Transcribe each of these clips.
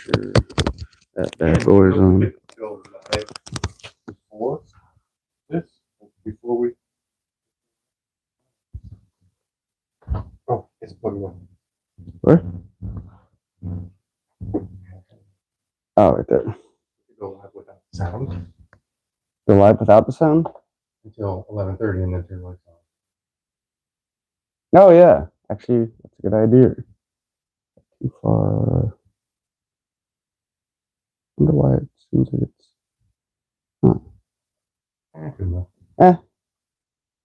sure that bad boy's on. Before we. Oh, it's plugged in. Where? Oh, right there. Go live without sound Go live without the sound? until 11:30 and then turn lights on. Oh, yeah. Actually, that's a good idea. Too far. I wonder why it seems like it's. Good enough.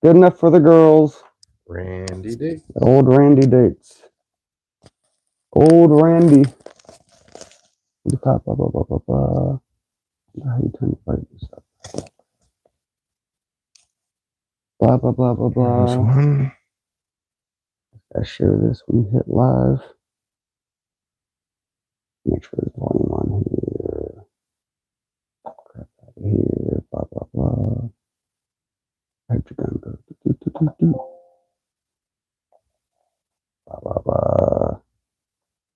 Good enough for the girls. Randy Dick. Old Randy dates. Old Randy. Blah, blah, blah, blah, blah, blah. How you turn the brightness up? Blah, blah, blah, blah, blah. This one. I share this when you hit live. Make sure there's volume on here. Crap out of here. Blah, blah, blah. How'd you gonna go? Blah, blah, blah.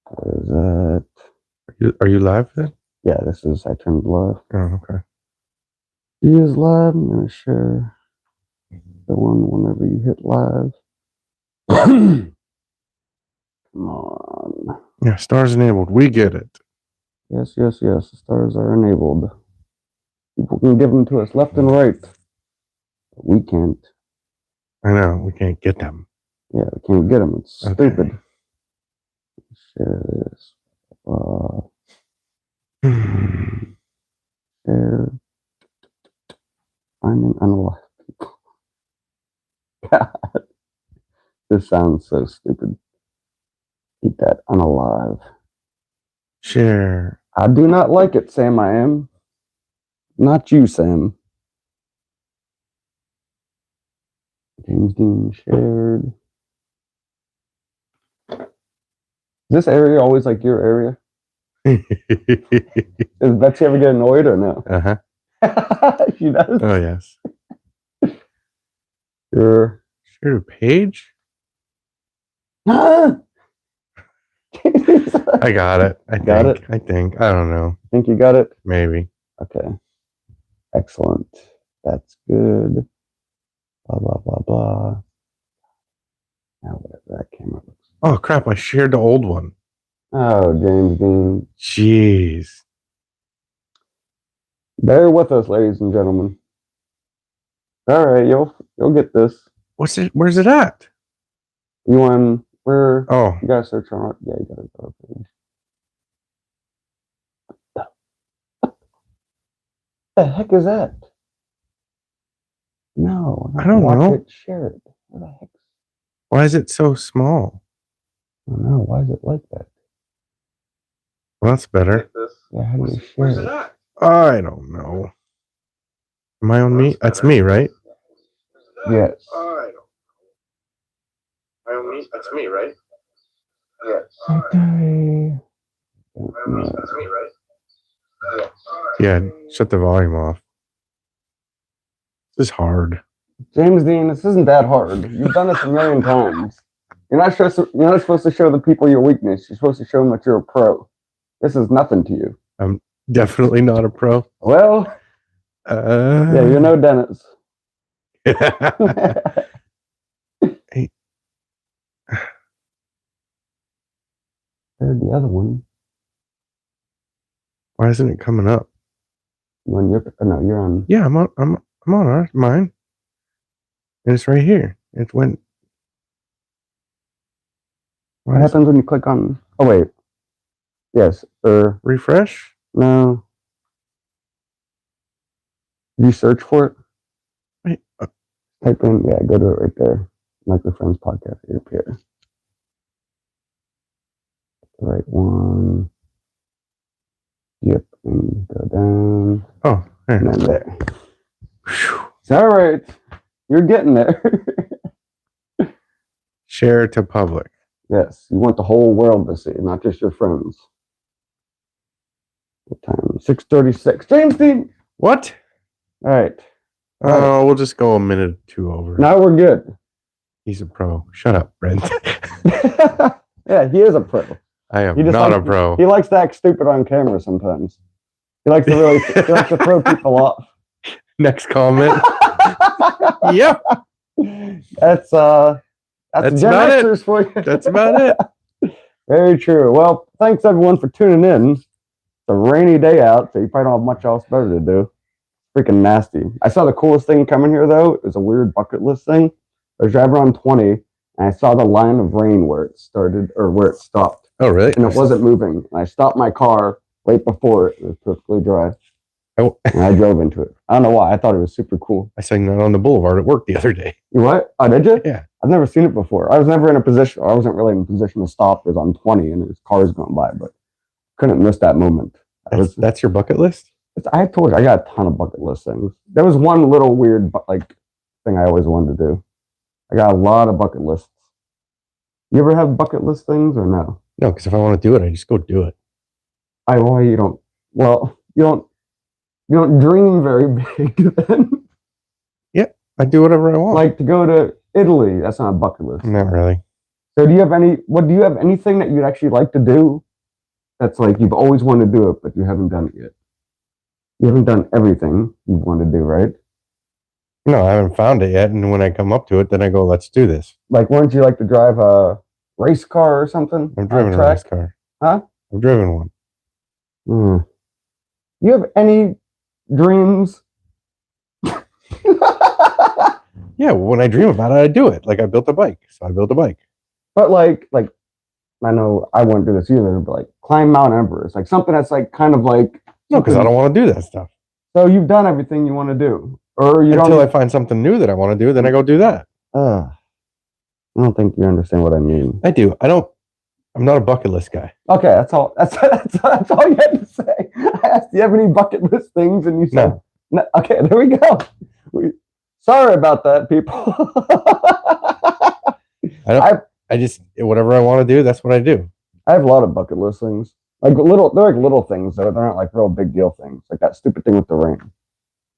What is that? Are you live then? Yeah, this is, I turned live. Oh, okay. He is live. I'm going to share the one whenever you hit live. Come on. Yeah, stars enabled. We get it. Yes, yes, yes. The stars are enabled. People can give them to us left and right. But we can't. I know. We can't get them. Yeah, we can't get them. It's Okay. stupid. Share this. Share. Finding unalive people. God. This sounds so stupid. Keep that unalive. Share. I do not like it, Sam. I am. Not you, Sam. James Dean shared. Is this area always like your area? Does Betsy ever get annoyed or no? Uh-huh. She does. Oh, yes. Sure. Share to page? I I got it. I think. I don't know. think you got it? Maybe. Okay. Excellent. That's good. Blah, blah, blah, blah. Now, whatever that camera looks like. Oh, crap. I shared the old one. Oh, James Dean. Jeez. Bear with us, ladies and gentlemen. All right, you'll get this. What's it? Where's it at? You want where? Oh, You gotta search on it. Yeah, you gotta go page. What the heck is that? No, I don't watch know. it, share it. What the heck? why is it so small? I don't know. Why is it like that? Well, that's better. Yeah, how do you share it? At? I don't know. Am I on me? That's me, right? Yes. I don't know. That's me, right? Yes. Okay. That's me, right? Yeah, shut the volume off. This is hard. James Dean, this isn't that hard. You've done this a million times. You're not supposed to show the people your weakness. You're supposed to show them that you're a pro. This is nothing to you. I'm definitely not a pro. Well, yeah, you're no Dennis. Hey. There's the other one. Why isn't it coming up? When you're on. Yeah, I'm on mine. And it's right here. It went. What happens when you click on? Oh wait. Yes. Refresh? No. Did you search for it? Wait. Type in. Yeah, go to it right there. Unlikely Friends Podcast. It'll appear. The right one. Yep. And go down. Oh, there. And then there. It's all right. You're getting there. Share to public. Yes, you want the whole world to see, not just your friends. What time? 6:36. James Dean. What? All right. Oh, we'll just go a minute or two over. Now we're good. He's a pro. Shut up, Brent. Yeah, he is a pro. I am He just not likes, a pro. He likes to act stupid on camera sometimes. He likes to throw people off. Next comment. Yep. That's Gen about it. Xers for you. That's about it. Very true. Well, thanks everyone for tuning in. It's a rainy day out, so you probably don't have much else better to do. Freaking nasty. I saw the coolest thing coming here though. It was a weird bucket list thing. I was driving on 20 and I saw the line of rain where it started or where it stopped. Oh, really? And it wasn't moving. And I stopped my car right before it. It was perfectly dry. Oh. And I drove into it. I don't know why. I thought it was super cool. I sang that on the boulevard at work the other day. You what? Oh, did you? Yeah. I've never seen it before. I was never in a position. I wasn't really in a position to stop. It was on 20 and there was cars going by, but couldn't miss that moment. That's your bucket list? I told you, I got a ton of bucket list things. There was one little weird thing I always wanted to do. I got a lot of bucket lists. You ever have bucket list things or no? No, because if I want to do it, I just go do it. You don't dream very big then. Yeah, I do whatever I want. Like to go to Italy, that's not a bucket list. Not really. So do you have anything that you'd actually like to do that's like you've always wanted to do it, but you haven't done it yet? You haven't done everything you want to do, right? No, I haven't found it yet. And when I come up to it, then I go, let's do this. Like, wouldn't you like to drive a race car or something? I've driven a race car. Huh? I've driven one. You have any dreams? Yeah, when I dream about it, I do it. Like I built a bike, so I built a bike. But like I know I wouldn't do this either, but like climb Mount Everest, like something that's like kind of like no, because I don't want to do that stuff. So you've done everything you want to do, or you until I find something new that I want to do, then I go do that. I don't think you understand what I mean. I do. I'm not a bucket list guy. Okay, that's all. That's all you had to say. I asked, do you have any bucket list things, and you said no. Okay, there we go. Sorry about that, people. I just whatever I want to do, that's what I do. I have a lot of bucket list things. They're like little things though. They're not like real big deal things. Like that stupid thing with the rain.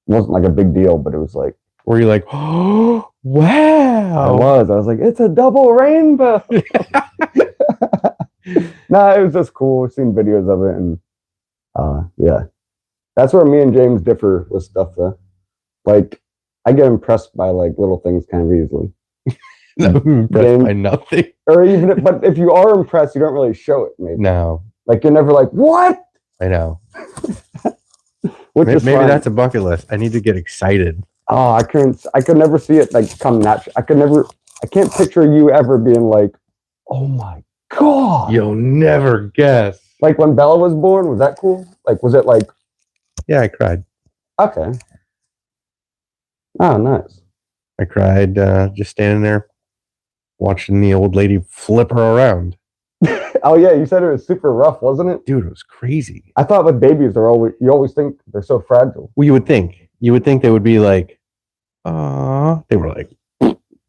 It wasn't like a big deal, but it was like. Were you like, oh wow? I was like, it's a double rainbow. Nah, it was just cool. I've seen videos of it, and yeah, that's where me and James differ with stuff though. Like, I get impressed by like little things kind of easily. Impressed by nothing. Or even, but if you are impressed, you don't really show it. Maybe no, like you're never like, what? I know. Maybe that's a bucket list. I need to get excited. Oh, I could never see it like come natural. I can't picture you ever being like, oh my God. You'll never guess. Like when Bella was born, was that cool? Like, was it like? Yeah, I cried. Okay. Oh, nice. I cried just standing there watching the old lady flip her around. Oh yeah, you said it was super rough, wasn't it? Dude, it was crazy. I thought with babies, you always think they're so fragile. Well, you would think they would be like, they were like,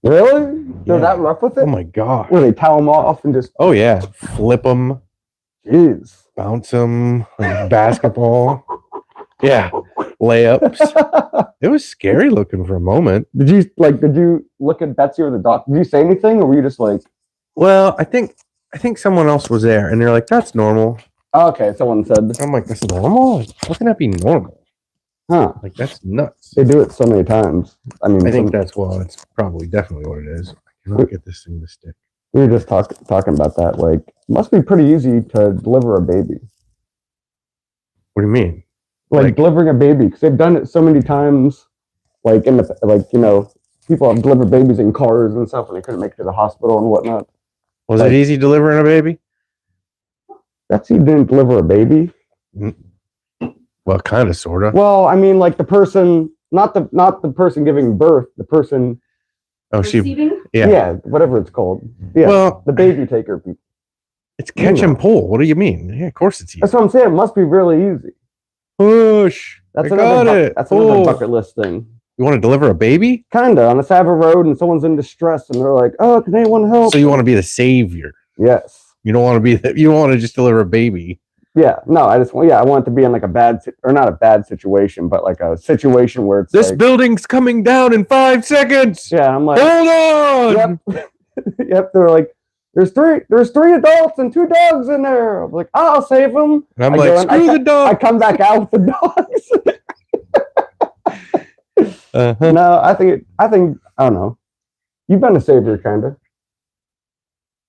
really? They're that rough with it? Oh my God. Where they towel them off and just. Oh yeah, flip them. Jeez. Bounce them like basketball. Yeah, layups. It was scary looking for a moment. Did you look at Betsy or the doctor? Did you say anything, or were you just like? Well, I think someone else was there, and they're like, "That's normal." Oh, okay, someone said. I'm like, "That's normal? How can that be normal?" Huh? Like that's nuts. They do it so many times. I mean, I think that's it's probably definitely what it is. I cannot get this thing to stick. We were just talking about that. Like, it must be pretty easy to deliver a baby. What do you mean? Like delivering a baby, because they've done it so many times. Like people have delivered babies in cars and stuff, and they couldn't make it to the hospital and whatnot. Was it easy delivering a baby? Betsy didn't deliver a baby. Well, kind of, sort of. Well, I mean, like the person, not the person giving birth, the person. Oh, receiving? Yeah, whatever it's called. Yeah, well, the baby taker people. It's catch and pull. What do you mean? Yeah, of course it's easy. That's what I'm saying. It must be really easy. Push. That's another bucket list thing. You want to deliver a baby? Kinda on the side of a road, and someone's in distress, and they're like, "Oh, can anyone help?" So you want to be the savior? Yes. You don't want to be. You don't want to just deliver a baby. Yeah. No, I want it to be in like a bad or not a bad situation, but like a situation where it's this building's coming down in 5 seconds. Yeah, I'm like, hold on. Yep. Yep. They're there's three adults and 2 dogs in there. I'm like, I'll save them. And I'm like, screw the dog. I come back out with the dogs. No, I think I don't know. You've been a savior, kind of.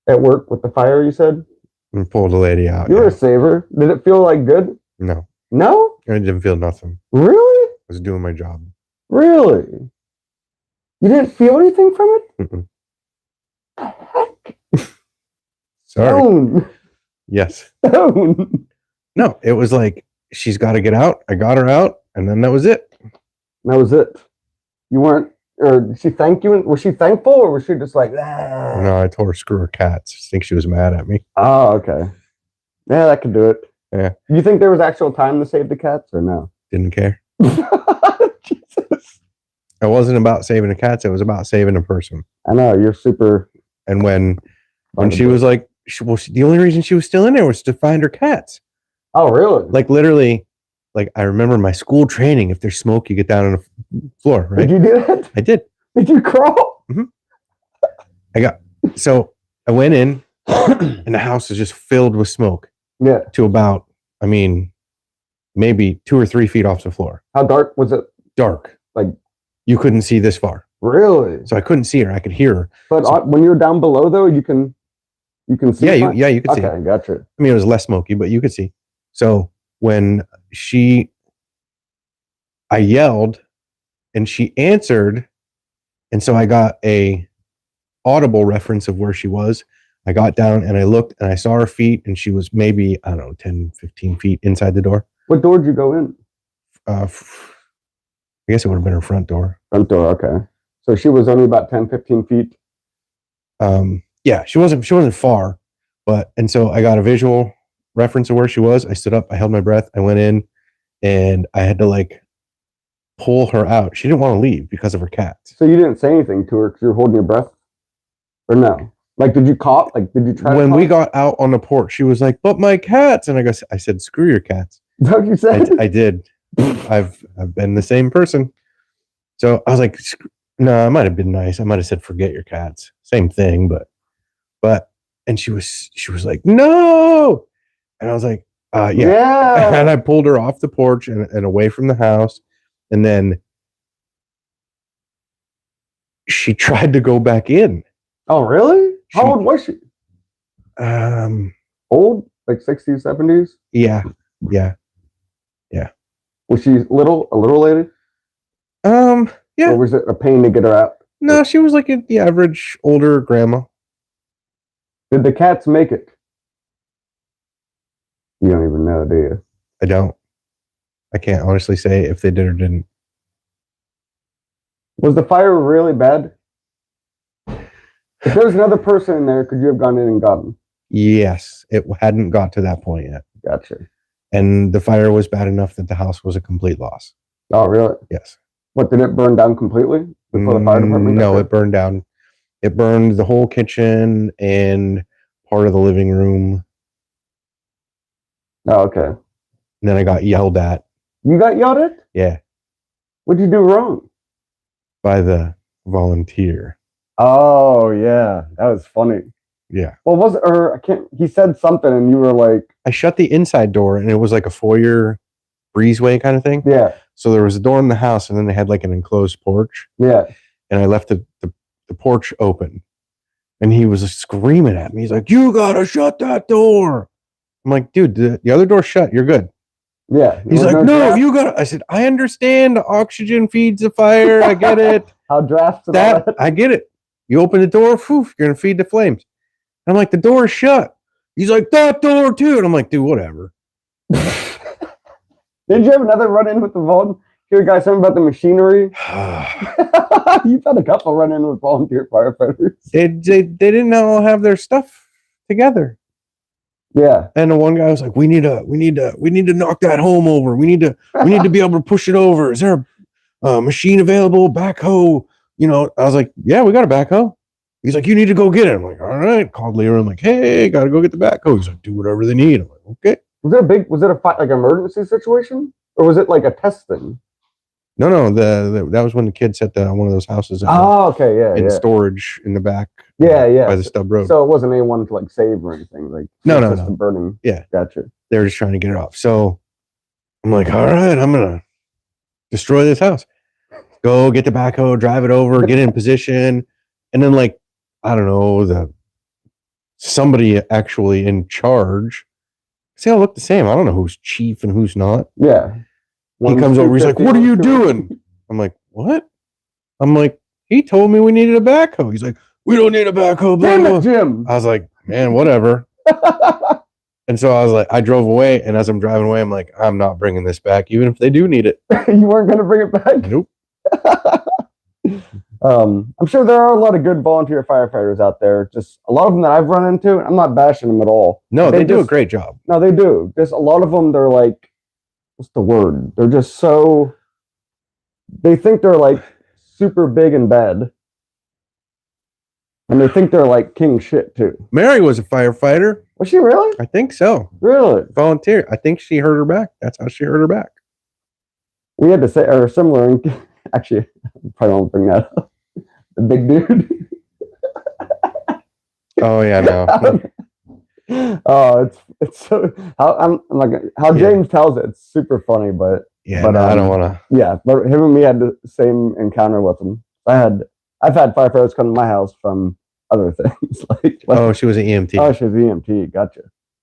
At work with the fire, you said? And pulled the lady out. You were a saver. Did it feel like good? No. No? I didn't feel nothing. Really? I was doing my job. Really? You didn't feel anything from it? Mm-mm. Heck? Sorry. Stone. Yes. Stone. No, it was like, she's got to get out. I got her out, and then that was it. That was it. You weren't, or did she thank you? Was she thankful, or was she just like, ah? No, I told her screw her cats. I think she was mad at me. Oh, okay. Yeah, that could do it. Yeah. You think there was actual time to save the cats, or no? Didn't care. Jesus. It wasn't about saving the cats. It was about saving a person. I know, you're super. And when she was like, the only reason she was still in there was to find her cats. Oh, really? Like literally, like I remember my school training. If there's smoke, you get down on the floor, right? Did you do that? I did. Did you crawl? Mm-hmm. So I went in, and the house was just filled with smoke. Yeah. To about, I mean, maybe 2 or 3 feet off the floor. How dark was it? Dark. Like you couldn't see this far. Really? So I couldn't see her. I could hear her. But so, when you're down below, though, you can see. Yeah, you could see. Okay, gotcha. I mean, it was less smoky, but you could see. So when I yelled, and she answered, and so I got a audible reference of where she was. I got down and I looked and I saw her feet, and she was maybe, I don't know, 10, 15 feet inside the door. What door did you go in? I guess it would have been her front door. Front door, okay. So she was only about 10, 15 feet. Yeah, she wasn't far, and so I got a visual reference of where she was. I stood up, I held my breath, I went in, and I had to like pull her out. She didn't want to leave because of her cats. So you didn't say anything to her because you were holding your breath? Or no? Like, did you cough? Like, did you try when we got out on the porch, she was like, but my cats. And I said, screw your cats. Is that what you said? I did. I've been the same person. So I was like, no, I might have been nice. I might have said, forget your cats. Same thing, but, and she was like, no. And I was like, yeah. And I pulled her off the porch and away from the house. And then she tried to go back in. Oh, really? How old was she? Old? Like 60s, 70s? Yeah. Was she a little lady? Yeah. Or was it a pain to get her out? No, she was like the average older grandma. Did the cats make it? You don't even know, do you? I don't. I can't honestly say if they did or didn't. Was the fire really bad? If there was another person in there, could you have gone in and gotten them? Yes, it hadn't got to that point yet. Gotcha. And the fire was bad enough that the house was a complete loss. Oh, really? Yes. What, did it burn down completely before the fire department? No, it burned down. It burned the whole kitchen and part of the living room. Oh, okay. And then I got yelled at. You got yelled at? Yeah. What'd you do wrong? By the volunteer. Oh, yeah. That was funny. Yeah. Well, he said something and you were like... I shut the inside door and it was like a foyer breezeway kind of thing. Yeah. So there was a door in the house and then they had like an enclosed porch. Yeah. And I left the porch open. And he was screaming at me. He's like, you gotta shut that door. I'm like, dude, the other door's shut. You're good. Yeah. He's like, no, you gotta. I said, I understand the oxygen feeds the fire. I get it. How drafts that I get it. You open the door, you're gonna feed the flames. And I'm like, the door is shut. He's like, that door too. And I'm like, dude, whatever. Did you have another run-in with the volunteer? Hear guys something about the machinery? You've had a couple run-in with volunteer firefighters. They didn't all have their stuff together. Yeah. And the one guy was like, we need to knock that home over. We need to be able to push it over. Is there a machine available? Backhoe? You know, I was like, yeah, we got a backhoe. He's like, you need to go get it. I'm like, all right. Called Leroy. I'm like, hey, gotta go get the backhoe. He's like, do whatever they need. I'm like, okay. Was it a emergency situation? Or was it like a test thing? No. That was when the kid set one of those houses up Oh, okay, yeah, in yeah. storage in the back. Yeah. By the stub road. So it wasn't anyone to like save or anything. Like No. The burning. Yeah. Gotcha. They were just trying to get it off. So I'm like, all right, I'm gonna destroy this house. Go get the backhoe, drive it over, get in position, and then like I don't know somebody actually in charge. They all look the same. I don't know who's chief and who's not. Yeah. He comes over. He's like, "What are you doing?" I'm like, "What?" I'm like, "He told me we needed a backhoe." He's like, "We don't need a backhoe." Damn it, Jim. I was like, "Man, whatever." And so I was like, I drove away, and as I'm driving away, I'm like, I'm not bringing this back, even if they do need it. You weren't going to bring it back? Nope. I'm sure there are a lot of good volunteer firefighters out there. Just a lot of them that I've run into, and I'm not bashing them at all. No, they do a great job. No, they do. Just a lot of them, they're like, what's the word? They're just so, they think they're like super big and bad. And they think they're like king shit too. Mary was a firefighter. Was she really? I think so. Really? Volunteer. I think she hurt her back. That's how she hurt her back. We had to say, or similar, actually, I probably won't bring that up. The big dude. Oh, yeah, no. Oh, it's so, I'm like, how James tells it, it's super funny, but. Yeah, but, I don't want to. Yeah, but him and me had the same encounter with him. I've had firefighters come to my house from other things. like oh, she was an EMT. Oh, she was EMT. Gotcha.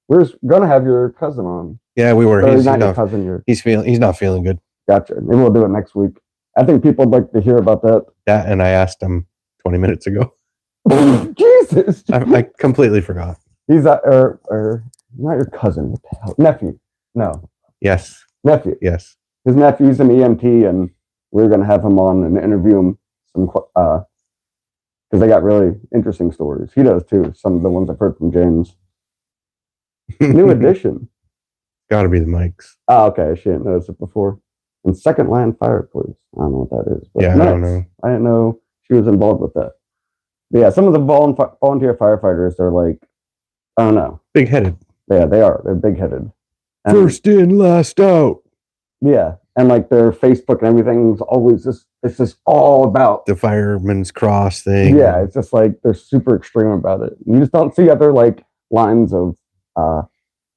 We're gonna have your cousin on. Yeah, we were. He's not your cousin. He's not feeling good. Gotcha. Maybe we'll do it next week. I think people would like to hear about that. That, and I asked him 20 minutes ago. Jesus. I completely forgot. He's not your cousin. What the hell? Nephew. No. Yes. Nephew. Yes. His nephew's an EMT, and we're gonna have him on and interview him some because they got really interesting stories. He does too. Some of the ones I've heard from James. New addition. Got to be the mics. Oh, okay. She didn't notice it before. And second line fire police. I don't know what that is. But yeah, I don't know. I didn't know she was involved with that. But yeah, some of the volunteer firefighters, they're like, I don't know. Big headed. Yeah, they are. They're big headed. First in, last out. Yeah. And like their Facebook and everything's always just, it's just all about the fireman's cross thing. Yeah, it's just like they're super extreme about it. You just don't see other like lines of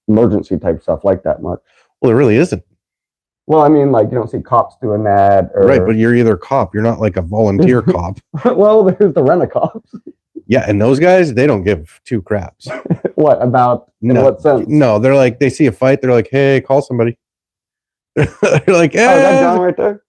emergency type stuff like that much. Well, it really isn't. Well, I mean, like you don't see cops doing that, right? But you're either a cop. You're not like a volunteer cop. Well, there's the rent-a-cops. Yeah, and those guys, they don't give two craps. What about? In what sense? No, they're like they see a fight, they're like, "Hey, call somebody." They're like, "Yeah." Oh, is that John right there?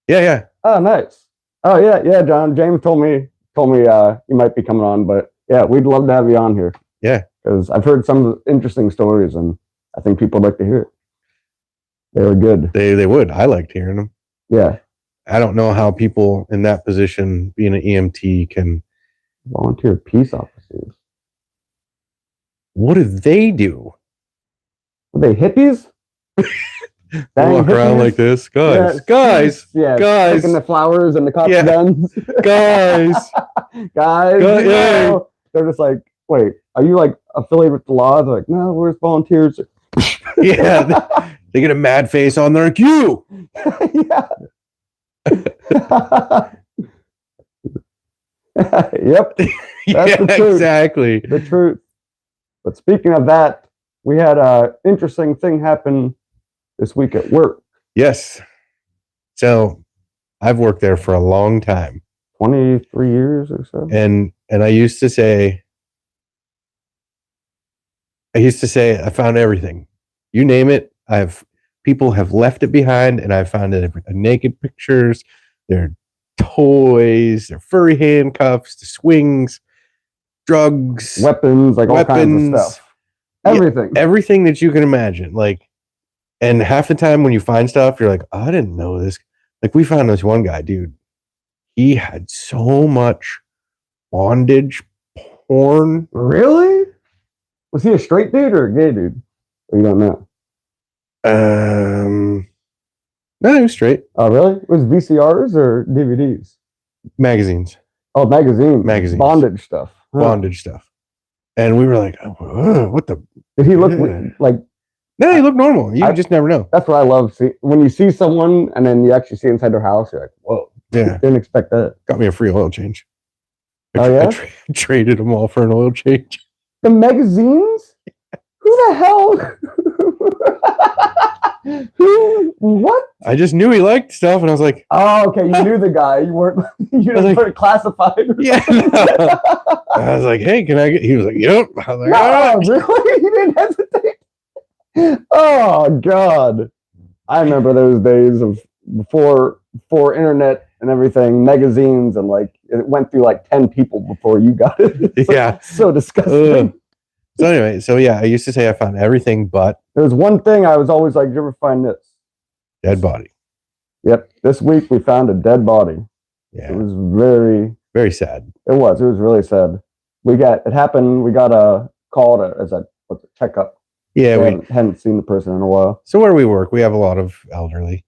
Yeah. Oh, nice. Oh, yeah, John. James told me you might be coming on, but yeah, we'd love to have you on here. Yeah, because I've heard some interesting stories, and I think people would like to hear it. They were good. They would. I liked hearing them. Yeah. I don't know how people in that position, being an EMT, can volunteer peace officers. What do they do? Are they hippies? Walk around like this, guys. Taking the flowers and the cops' guns. guys. Yeah. They're just like, wait, are you like affiliated with the law? They're like, no, we're just volunteers. Yeah, they get a mad face on. They're like, you. Yeah. Yep. That's the truth. Exactly. The truth. But speaking of that, we had an interesting thing happen this week at work. Yes. So I've worked there for a long time. 23 years or so. And I used to say, I found everything. You name it, people have left it behind, and I've found it. Naked pictures, their toys, their furry handcuffs, the swings, drugs, weapons, like all kinds of stuff. Everything. Yeah, everything that you can imagine. Like, and half the time when you find stuff, you're like, oh, I didn't know this. Like, we found this one guy, dude. He had so much bondage porn. Really? Was he a straight dude or a gay dude? Or you don't know? No, he was straight. Oh, really? It was VCRs or DVDs? Magazines. Oh, magazines. Bondage stuff. Bondage stuff. And we were like, oh, what the? Did he look like? No, you look normal. You just never know. That's what I love. When you see someone and then you actually see inside their house, you're like, whoa. Yeah. Didn't expect that. Got me a free oil change. I traded them all for an oil change. The magazines? Who the hell? Who? What? I just knew he liked stuff, and I was like, oh, okay. You knew the guy. You weren't. You didn't put it classified. Yeah. No. I was like, hey, can I get? He was like, yep. I was like, no, really? He didn't hesitate. Oh God. I remember those days of before internet and everything, magazines, and like it went through like 10 people before you got it. So disgusting. So anyway, I used to say I found everything, but there was one thing I was always like, did you ever find this? Dead body. Yep. This week we found a dead body. Yeah. It was very, very sad. It was really sad. It happened. We got a call as a checkup. Yeah. We hadn't seen the person in a while. So where we work, we have a lot of elderly,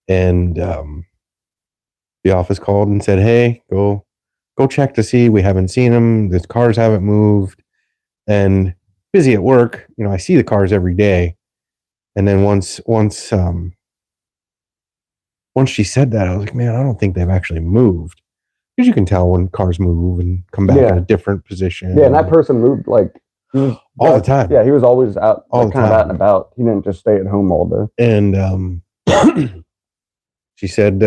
and the office called and said, hey, go check to see. We haven't seen them. The cars haven't moved. And busy at work, I see the cars every day. And then once she said that, I was like, man, I don't think they've actually moved. Because you can tell when cars move and come back in a different position. Yeah, and that person moved like all the time. Yeah, he was always out, all the kind of out and about. He didn't just stay at home all day. And she said,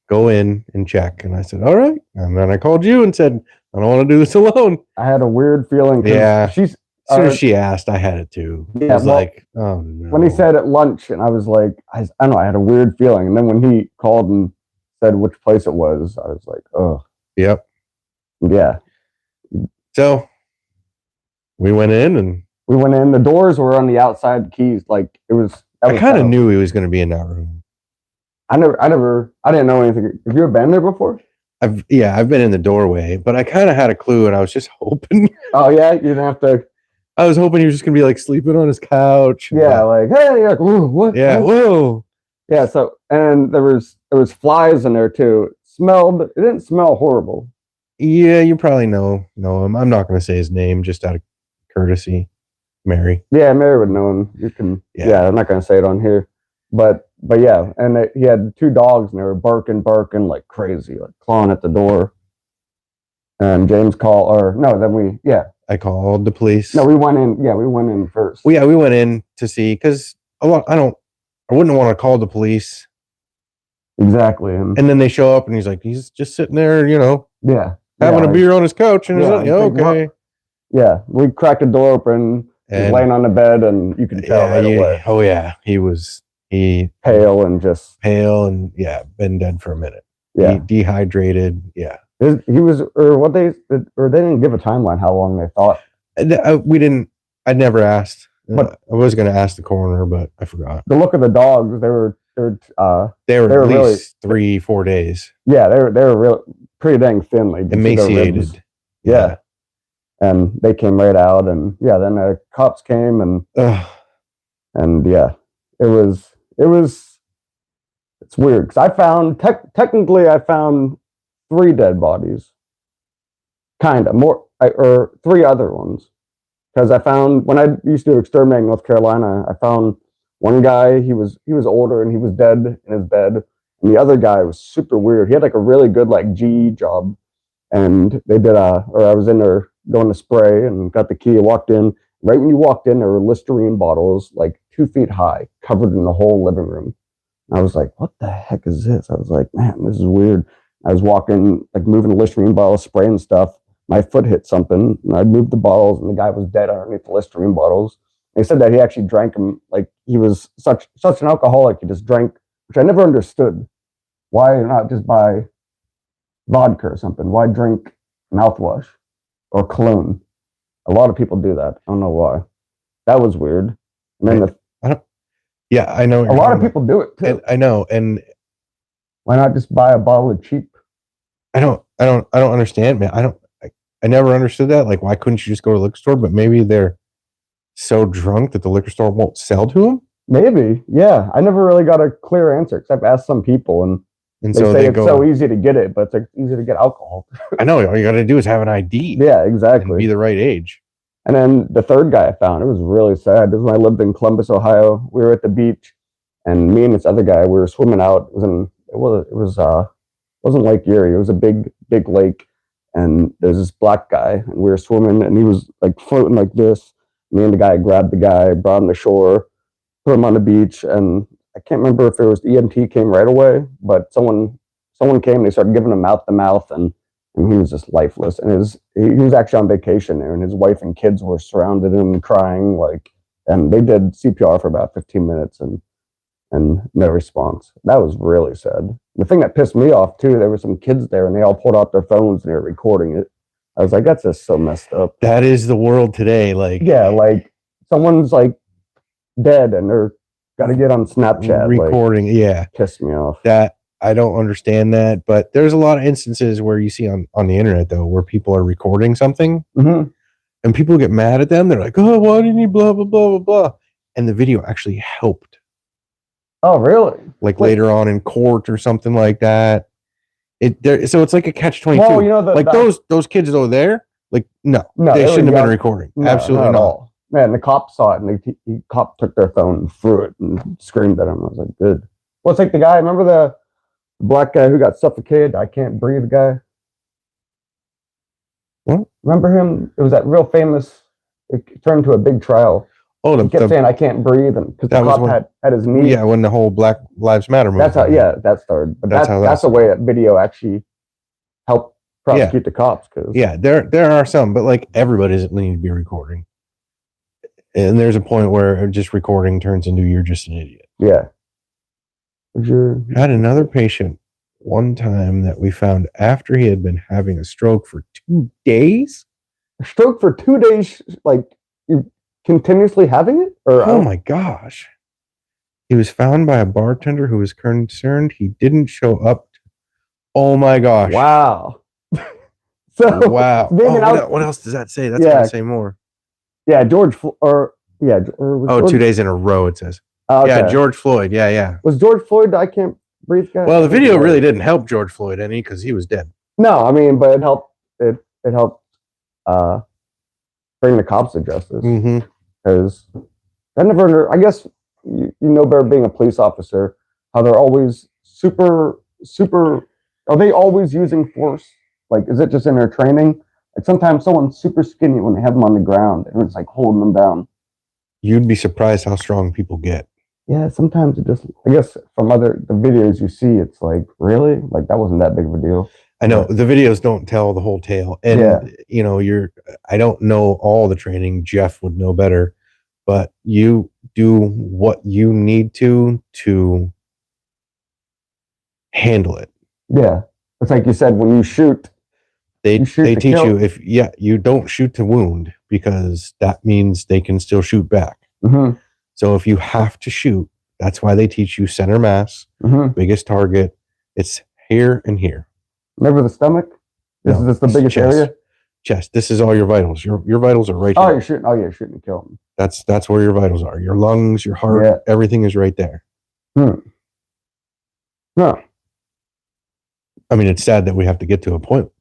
go in and check. And I said, all right. And then I called you and said, I don't want to do this alone. I had a weird feeling. Yeah. As soon as she asked, I had it too. Yeah, I was like, oh no. When he said at lunch, and I was like, I don't know, I had a weird feeling. And then when he called and said which place it was, I was like, oh. Yep. Yeah. So we went in. The doors were on the outside, the keys. Like I kind of knew he was going to be in that room. I didn't know anything. Have you ever been there before? I've been in the doorway, but I kind of had a clue, and I was just hoping. Oh yeah, you didn't have to. I was hoping he was just gonna be like sleeping on his couch. Yeah, like hey, like, what? Yeah, whoa. Yeah. So and there was flies in there too. It didn't smell horrible. Yeah, you probably know him. I'm not gonna say his name just out of courtesy. Mary. Yeah, Mary would know him. You can. Yeah, I'm not gonna say it on here, but yeah, and he had 2 dogs, and they were barking like crazy, like clawing at the door. And James called, I called the police. No, we went in. Yeah, we went in first. Well, yeah, we went in to see because I wouldn't want to call the police. Exactly. And then they show up, and he's just sitting there, having a beer on his couch, and okay. Yeah, we cracked the door open, he's laying on the bed, and you could tell right away. Oh yeah, he pale and been dead for a minute. Yeah, dehydrated. Yeah. He was, or they didn't give a timeline how long they thought. I never asked. But I was going to ask the coroner, but I forgot. The look of the dogs, they were at least 3-4 days. Yeah, they were real pretty dang thin, like emaciated. Yeah, and they came right out, and then the cops came, and it's weird because I found technically I found 3 dead bodies, kind of more, or 3 other ones, because I found when I used to exterminate in North Carolina, I found one guy. He was older and he was dead in his bed, and the other guy was super weird. He had like a really good like GE job, and they did I was in there going to spray and got the key. I walked in. Right when you walked in, there were Listerine bottles like 2 feet high, covered in the whole living room. I was like, what the heck is this? I was like, man, this is weird. I was walking, like moving the Listerine bottles, spraying stuff. My foot hit something, and I moved the bottles, and the guy was dead underneath the Listerine bottles. They said that he actually drank them, like he was such an alcoholic, he just drank, which I never understood. Why not just buy vodka or something? Why drink mouthwash or cologne? A lot of people do that. I don't know why. That was weird. And then I know. A lot of people do it too. And I know. And why not just buy a bottle of cheap? I don't understand, man. I never understood that. Like, why couldn't you just go to the liquor store? But maybe they're so drunk that the liquor store won't sell to them. Maybe, yeah. I never really got a clear answer, except I've asked some people, and they so say it's so easy to get it, but it's like easy to get alcohol. I know. All you got to do is have an ID. Yeah, exactly. And be the right age. And then the third guy I found, it was really sad. This was when I lived in Columbus, Ohio. We were at the beach, and me and this other guy, we were swimming out. Wasn't Lake Erie. It was a big lake, and there's this black guy, and we were swimming, and he was like floating like this. Me and the guy grabbed the guy, brought him to shore, put him on the beach, and I can't remember if it was the EMT came right away, but someone came. They started giving him mouth to mouth, and he was just lifeless. And he was actually on vacation there, and his wife and kids were surrounded him, crying like. And they did CPR for about 15 minutes, and no response. That was really sad. The thing that pissed me off too, there were some kids there, and they all pulled out their phones and they were recording it. I was like, that's just so messed up. That is the world today. Like, yeah, like someone's like dead, and they're got to get on Snapchat recording. Like, yeah, pissed me off. That I don't understand that, but there's a lot of instances where you see on the internet though, where people are recording something, and people get mad at them. They're like, "Oh, why didn't you blah blah blah blah blah?" And the video actually helped. Oh, really? Like later on in court or something like that. So it's like a catch-22. Well, you know, those kids over there, like no, they shouldn't have been recording. No, absolutely not. At all. Man, the cops saw it, and the cop took their phone and threw it and screamed at him. I was like, good. Well, it's like the guy. Remember the black guy who got suffocated? I can't breathe guy. What? Remember him? It was that real famous. It turned to a big trial. Oh, he kept saying, "I can't breathe," and because the cop had his knee. Yeah, when the whole Black Lives Matter movement. That's how. Yeah, that started. But that's the way that video actually helped prosecute the cops. Cause there are some, but like everybody doesn't need to be recording. And there's a point where just recording turns into you're just an idiot. Yeah. I had another patient one time that we found after he had been having a stroke for 2 days. A stroke for 2 days, like you continuously having it? Oh my gosh. He was found by a bartender who was concerned he didn't show up. Oh my gosh. Wow. Wow. What else does that say? That's going to say more. Yeah, 2 days in a row, it says. Okay. Yeah, George Floyd. Yeah. Was George Floyd I can't breathe guy? Well, the video really didn't help George Floyd any because he was dead. No, I mean, but it helped. It helped bring the cops to justice. Because I guess you know better being a police officer, how they're always super. Are they always using force? Like, is it just in their training? Like sometimes someone's super skinny when they have them on the ground, and it's like holding them down. You'd be surprised how strong people get. Yeah, sometimes it just, I guess from the videos you see, it's like, really? Like that wasn't that big of a deal. I know the videos don't tell the whole tale. And you know, I don't know all the training. Jeff would know better, but you do what you need to handle it. Yeah. It's like you said, when you shoot, they teach you you don't shoot to wound, because that means they can still shoot back. So if you have to shoot, that's why they teach you center mass, biggest target. It's here and here. Never the stomach. This is the biggest area. Chest. This is all your vitals. Your vitals are right here. You're shooting. Oh, yeah, shooting to kill them. That's where your vitals are. Your lungs, your heart, everything is right there. No. I mean, it's sad that we have to get to a point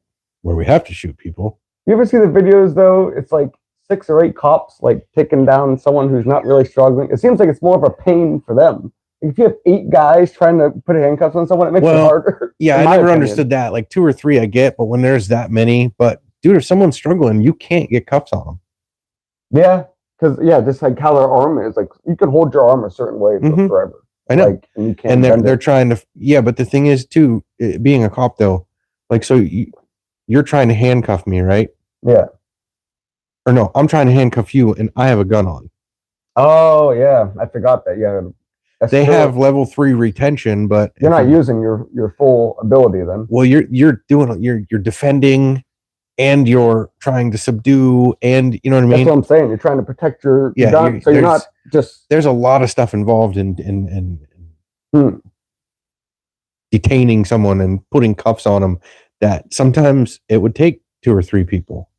where we have to shoot people. You ever see the videos though? It's like 6 or 8 cops like taking down someone who's not really struggling. It seems like it's more of a pain for them. If you have 8 guys trying to put handcuffs on someone, it makes it harder. Yeah, I never understood that. Like 2 or 3 I get, but when there's that many, but dude, if someone's struggling, you can't get cuffs on them. Yeah, because just like how their arm is, like you can hold your arm a certain way for forever. I know. Like, and you can't. And they're trying to, but the thing is too, being a cop though, like so you're trying to handcuff me, right? Yeah. Or no, I'm trying to handcuff you, and I have a gun on. Oh yeah, I forgot that. Yeah. They have level 3 retention, but you're not using your full ability then. Well, you're defending, and you're trying to subdue, and you know what I mean. That's what I'm saying. You're trying to protect your gun, so you're not just. There's a lot of stuff involved in detaining someone and putting cuffs on them that sometimes it would take 2 or 3 people.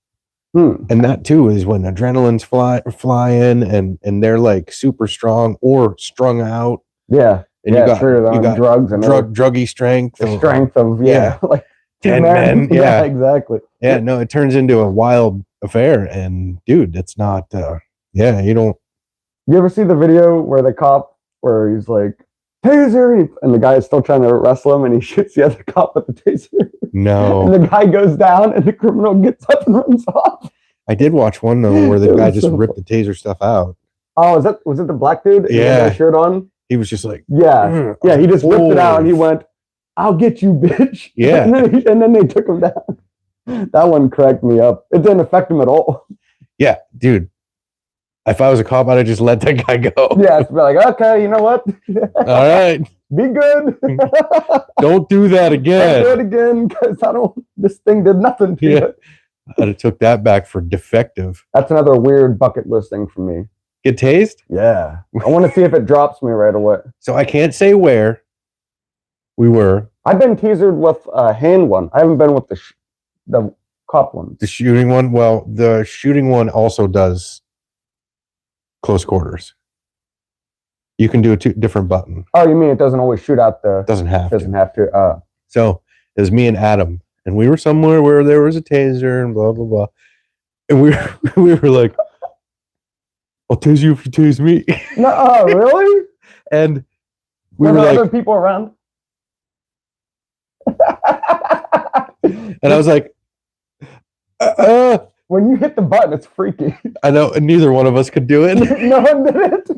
And that too is when adrenaline's flying and they're like super strong or strung out. Yeah. And you got drugs and druggy strength. The strength of like 10 men. Yeah, exactly. Yeah, no, it turns into a wild affair. And dude, it's not. You don't. You ever see the video where the cop, where he's like, taser, and the guy is still trying to wrestle him, and he shoots the other cop with the taser. No. And the guy goes down, and the criminal gets up and runs off. I did watch one though where the It guy was just so ripped the taser stuff out. Oh, was it the black dude? And he had Yeah. no shirt on. He was just like, Yeah, yeah. He just ripped it out, and he went, "I'll get you, bitch." Yeah. and then they took him down. That one cracked me up. It didn't affect him at all. yeah, dude. If I was a cop, I'd have just let that guy go. Yeah, it's like, okay, you know what? All right. Be good. Don't do that again. Don't do it again, because this thing did nothing to it. I'd have took that back for defective. That's another weird bucket list thing for me. Get tased? Yeah. I want to see if it drops me right away. So I can't say where we were. I've been teasered with a hand one. I haven't been with the cop ones. The shooting one, well, the shooting one also does close quarters. You can do a different button. Oh, you mean it doesn't always shoot out the... Doesn't have to. So it was me and Adam, and we were somewhere where there was a taser and blah, blah, blah. And we were like, I'll tase you if you tase me. No, really? And we Were were there like, other people around? and I was like, When you hit the button, it's freaky. I know, and neither one of us could do it. No one did it.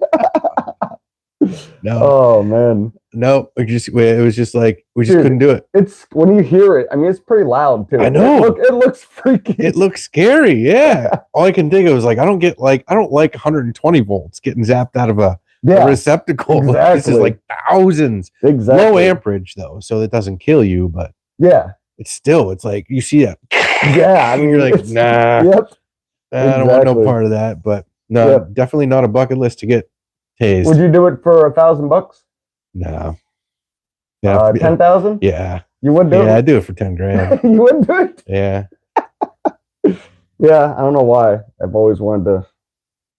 No. Oh man. No, it was just like we just Dude, couldn't do it. It's when you hear it. I mean, it's pretty loud too. I know. It looks freaky. It looks scary. Yeah. All I can think of is like I don't like 120 volts getting zapped out of a receptacle. Exactly. This is like thousands. Exactly. Low amperage though, so it doesn't kill you, but yeah, it's like you see that. Yeah, I mean, you're like, nah. Yep. I don't want no part of that. But no, definitely not a bucket list to get tased. Would you do it for $1,000? No. 10,000? Yeah. You would do it? Yeah, I'd do it for 10 grand. You would do it? Yeah. Yeah, I don't know why. I've always wanted to.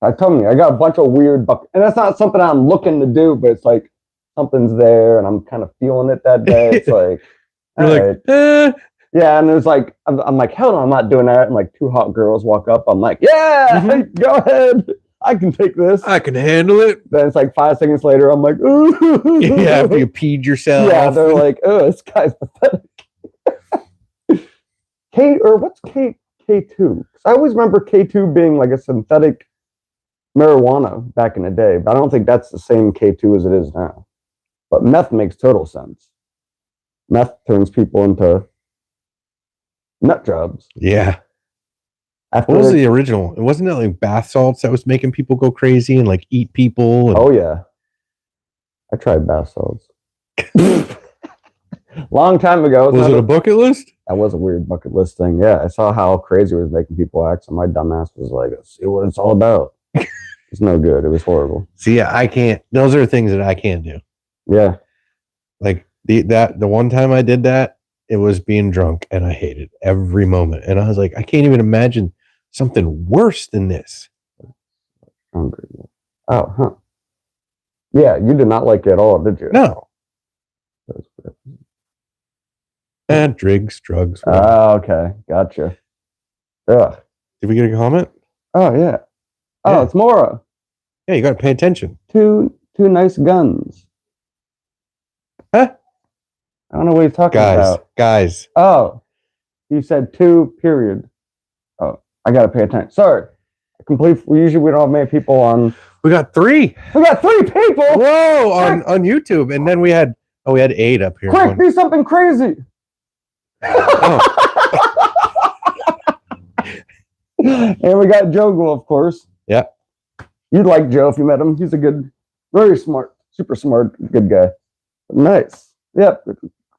I told you, I got a bunch of weird buckets. And that's not something I'm looking to do, but it's like something's there and I'm kind of feeling it that day. It's like, you're like, yeah, and it's like, I'm like, hell no, I'm not doing that. And like two hot girls walk up. I'm like, yeah, go ahead. I can take this. I can handle it. Then it's like 5 seconds later, I'm like, ooh. Yeah, after you peed yourself. Yeah, they're like, oh, this guy's pathetic. What's K2? Because I always remember K2 being like a synthetic marijuana back in the day, but I don't think that's the same K2 as it is now. But meth makes total sense. Meth turns people into nut jobs. Yeah. What was the original? Wasn't it like bath salts that was making people go crazy and like eat people? And... Oh yeah, I tried bath salts. Long time ago. Was it a bucket list? That was a weird bucket list thing. Yeah, I saw how crazy it was making people act, so my dumbass was like, "Let's see what it's all about." It's no good. It was horrible. See, I can't. Those are things that I can't do. Yeah, like the one time I did that, it was being drunk, and I hated every moment. And I was like, I can't even imagine something worse than this. Oh, huh. Yeah, you did not like it at all, did you? No. And drugs. Oh, okay. Gotcha. Ugh. Did we get a comment? Oh, yeah. Oh, it's Mora. Yeah, you got to pay attention. Two nice guns. Huh? I don't know what he's talking about. Guys. Oh, you said 2, period. Oh, I got to pay attention. Sorry. Usually we don't have many people on. We got 3. We got 3 people. Whoa, on YouTube. And then we had 8 up here. Quick, do something crazy. Oh. And we got Joe, of course. Yeah. You'd like Joe if you met him. He's a very smart, super smart, good guy. Nice. Yep.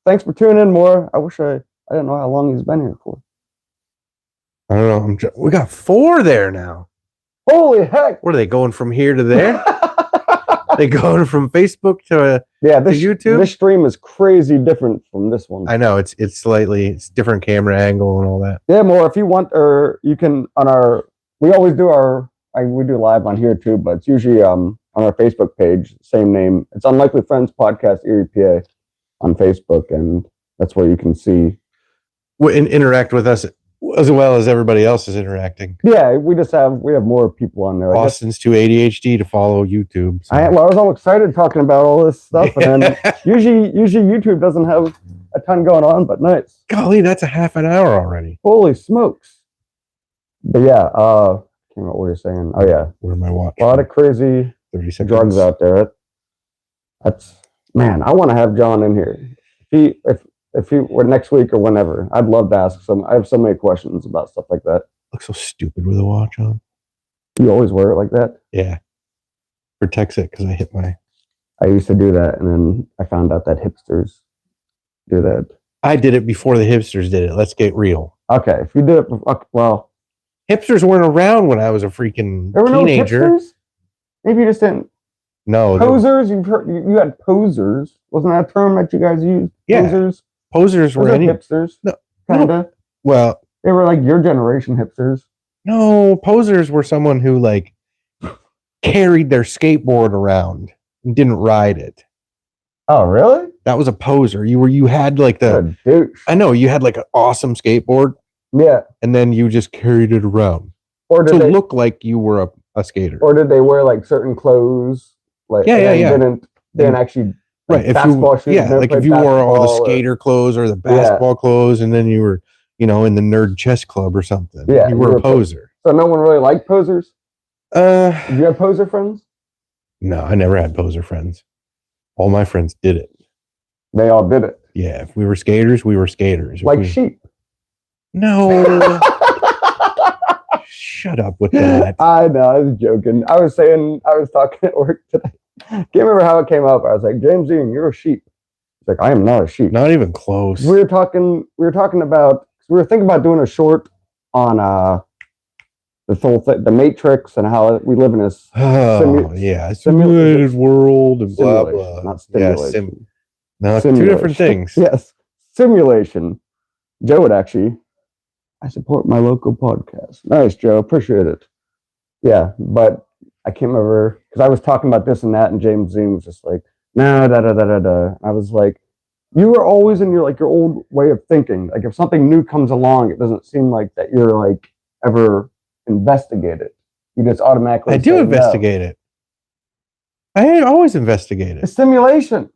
Thanks for tuning in, more. I wish I didn't know how long he's been here for. I don't know. We got 4 there now. Holy heck. What are they going from here to there? They going from Facebook to YouTube? This stream is crazy different from this one. I know it's different camera angle and all that. Yeah, more if you want, or you can we always do we do live on here too, but it's usually on our Facebook page, same name. It's Unlikely Friends Podcast Erie PA on Facebook, and that's where you can see. Interact with us as well as everybody else is interacting. Yeah, we have more people on there. Austin's too ADHD to follow YouTube. So. I was all excited talking about all this stuff, and then usually YouTube doesn't have a ton going on, but nice. Golly, that's a half an hour already. Holy smokes! But yeah, I can't remember what you're saying. Oh yeah, Where am I watching? A lot of crazy 30 seconds. drugs out there. That's man. I want to have John in here. If he were next week or whenever, I'd love to ask some. I have so many questions about stuff like that. Looks so stupid with a watch on. You always wear it like that? Yeah. Protects it because I hit my. I used to do that, and then I found out that hipsters do that. I did it before the hipsters did it. Let's get real. Okay, if you did it, well, hipsters weren't around when I was a freaking teenager. No hipsters? Maybe you just didn't. No. Posers? You had posers. Wasn't that a term that you guys used? Yeah. Posers? Posers were any hipsters. No. Kinda. Well, they were like your generation hipsters. No, posers were someone who like carried their skateboard around and didn't ride it. Oh, really? That was a poser. You had like the douche. I know you had like an awesome skateboard. Yeah. And then you just carried it around. Or to look like you were a skater. Or did they wear like certain clothes? Like didn't actually right. If basketball shoes. Yeah, like if you wore all the skater clothes or the basketball clothes, and then you were, in the nerd chess club or something. Yeah. You were a poser. So no one really liked posers? Did you have poser friends? No, I never had poser friends. All my friends did it. They all did it. Yeah. If we were skaters, we were skaters. Like sheep. No. Shut up with that. I know, I was joking. I was talking at work today. Can't remember how it came up. I was like, James Dean, you're a sheep. He's like, I am not a sheep. Not even close. We were talking about thinking about doing a short on the whole the Matrix and how we live in a simulated world and blah blah. Not stimulation. Two different things. Yes, simulation. Joe would actually. I support my local podcast. Nice, Joe. Appreciate it. Yeah, but I can't remember because I was talking about this and that, and James Dean was just like, nah, da da da da da. I was like, you were always in your old way of thinking. Like if something new comes along, it doesn't seem like that you're like ever investigate it. You just automatically. I do investigate it. I always investigate it. It's simulation.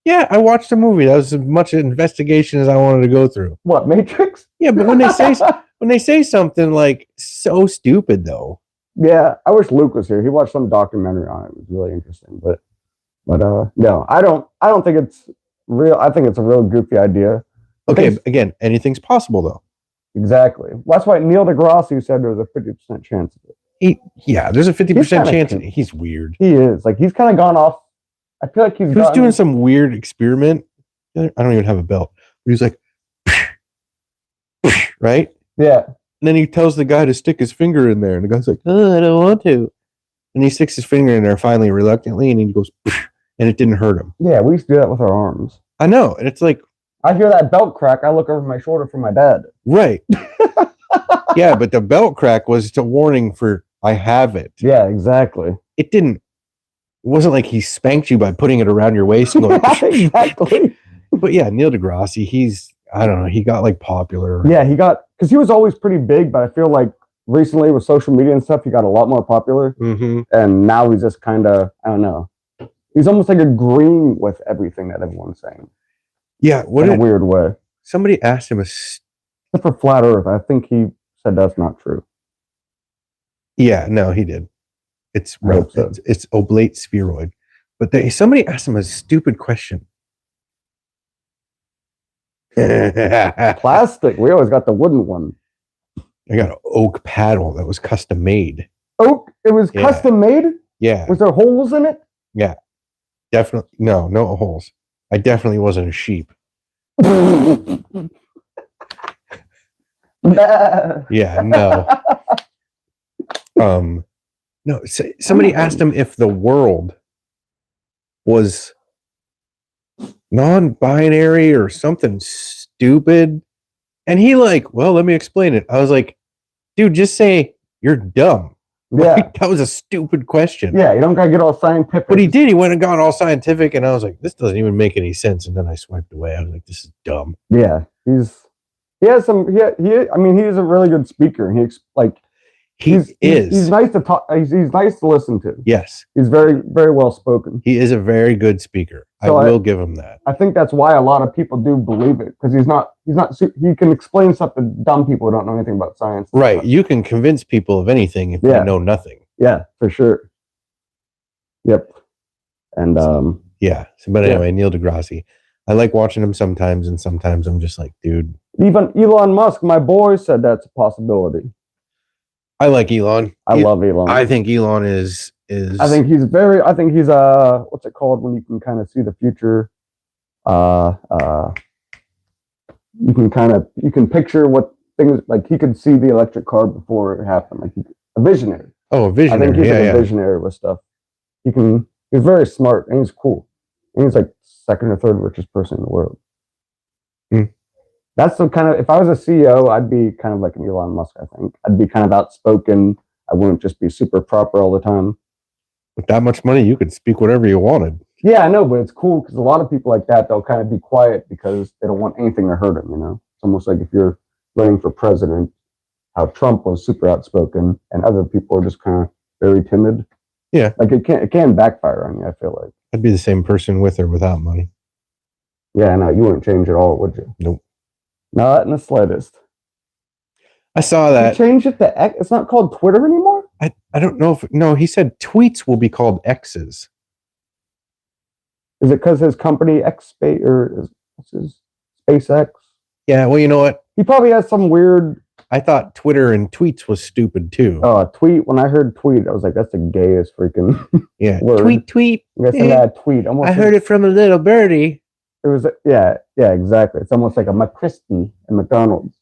Yeah, I watched a movie. That was as much investigation as I wanted to go through. What, Matrix? Yeah, but when they say something like so stupid though. Yeah, I wish Luke was here. He watched some documentary on it. It was really interesting. But no, I don't think it's real. I think it's a real goofy idea. Okay, again, anything's possible though. Exactly. Well, that's why Neil deGrasse said there was a 50% chance of it. There's a 50% chance. He's weird. He is. Like he's kind of gone off. I feel like he's doing some weird experiment. I don't even have a belt. But he's like, right? Yeah. And then he tells the guy to stick his finger in there, and the guy's like, "Oh, I don't want to." And he sticks his finger in there finally, reluctantly, and he goes, and it didn't hurt him. Yeah, we used to do that with our arms. I know, and it's like, I hear that belt crack. I look over my shoulder for my dad. Right. Yeah, but the belt crack was a warning for I have it. Yeah, exactly. It wasn't like he spanked you by putting it around your waist. And going, exactly. But yeah, Neil deGrasse, I don't know, he got like popular. Yeah, because he was always pretty big, but I feel like recently with social media and stuff, he got a lot more popular. Mm-hmm. And now he's just kind of, I don't know. He's almost like agreeing with everything that everyone's saying. Yeah, in a weird way. Somebody asked him except for flat Earth, I think he said that's not true. Yeah, no, he did. It's oblate spheroid. But somebody asked him a stupid question. Plastic. We always got the wooden one. I got an oak paddle that was custom made. Oak? It was custom made? Yeah. Was there holes in it? Yeah. Definitely. No holes. I definitely wasn't a sheep. Yeah, no. No, somebody asked him if the world was non-binary or something stupid. And he well, let me explain it. I was like, dude, just say you're dumb. Yeah. Like, that was a stupid question. Yeah, you don't gotta get all scientific. But he did. He went and got all scientific, and I was like, this doesn't even make any sense. And then I swiped away. I was like, this is dumb. Yeah, he's He has some. I mean, he is a really good speaker. He's nice to talk. He's nice to listen to. Yes, he's very very well spoken. He is a very good speaker. So I will give him that. I think that's why a lot of people do believe it, because he can explain stuff to dumb people who don't know anything about science. Right. You can convince people of anything if they know nothing. Yeah, for sure. Yep. And but anyway, Neil deGrasse. I like watching him sometimes, and sometimes I'm just like, dude. Even Elon Musk, my boy, said that's a possibility. I like Elon. I love Elon. I think Elon is. I think he's what's it called when you can kind of see the future? You can picture what things, like he could see the electric car before it happened. Like a visionary. Oh, a visionary. I think he's a visionary with stuff. He's very smart and he's cool. And he's like second or third richest person in the world. That's the kind of, if I was a CEO, I'd be kind of like an Elon Musk, I think. I'd be kind of outspoken. I wouldn't just be super proper all the time. With that much money, you could speak whatever you wanted. Yeah, I know, but it's cool because a lot of people like that, they'll kind of be quiet because they don't want anything to hurt them, you know? It's almost like if you're running for president, how Trump was super outspoken and other people are just kind of very timid. Yeah. Like it can backfire on you, I feel like. I'd be the same person with or without money. Yeah, no, you wouldn't change at all, would you? Nope. Not in the slightest. I saw that. You changed it to X. It's not called Twitter anymore? I don't know if... No, he said tweets will be called X's. Is it because his company what's his SpaceX? Yeah, well, you know what? He probably has some weird... I thought Twitter and tweets was stupid too. Oh, tweet. When I heard tweet, I was like, that's the gayest freaking word. Tweet. Tweet. Almost I heard it from a little birdie. It was, yeah, exactly. It's almost like a McCrispy in McDonald's.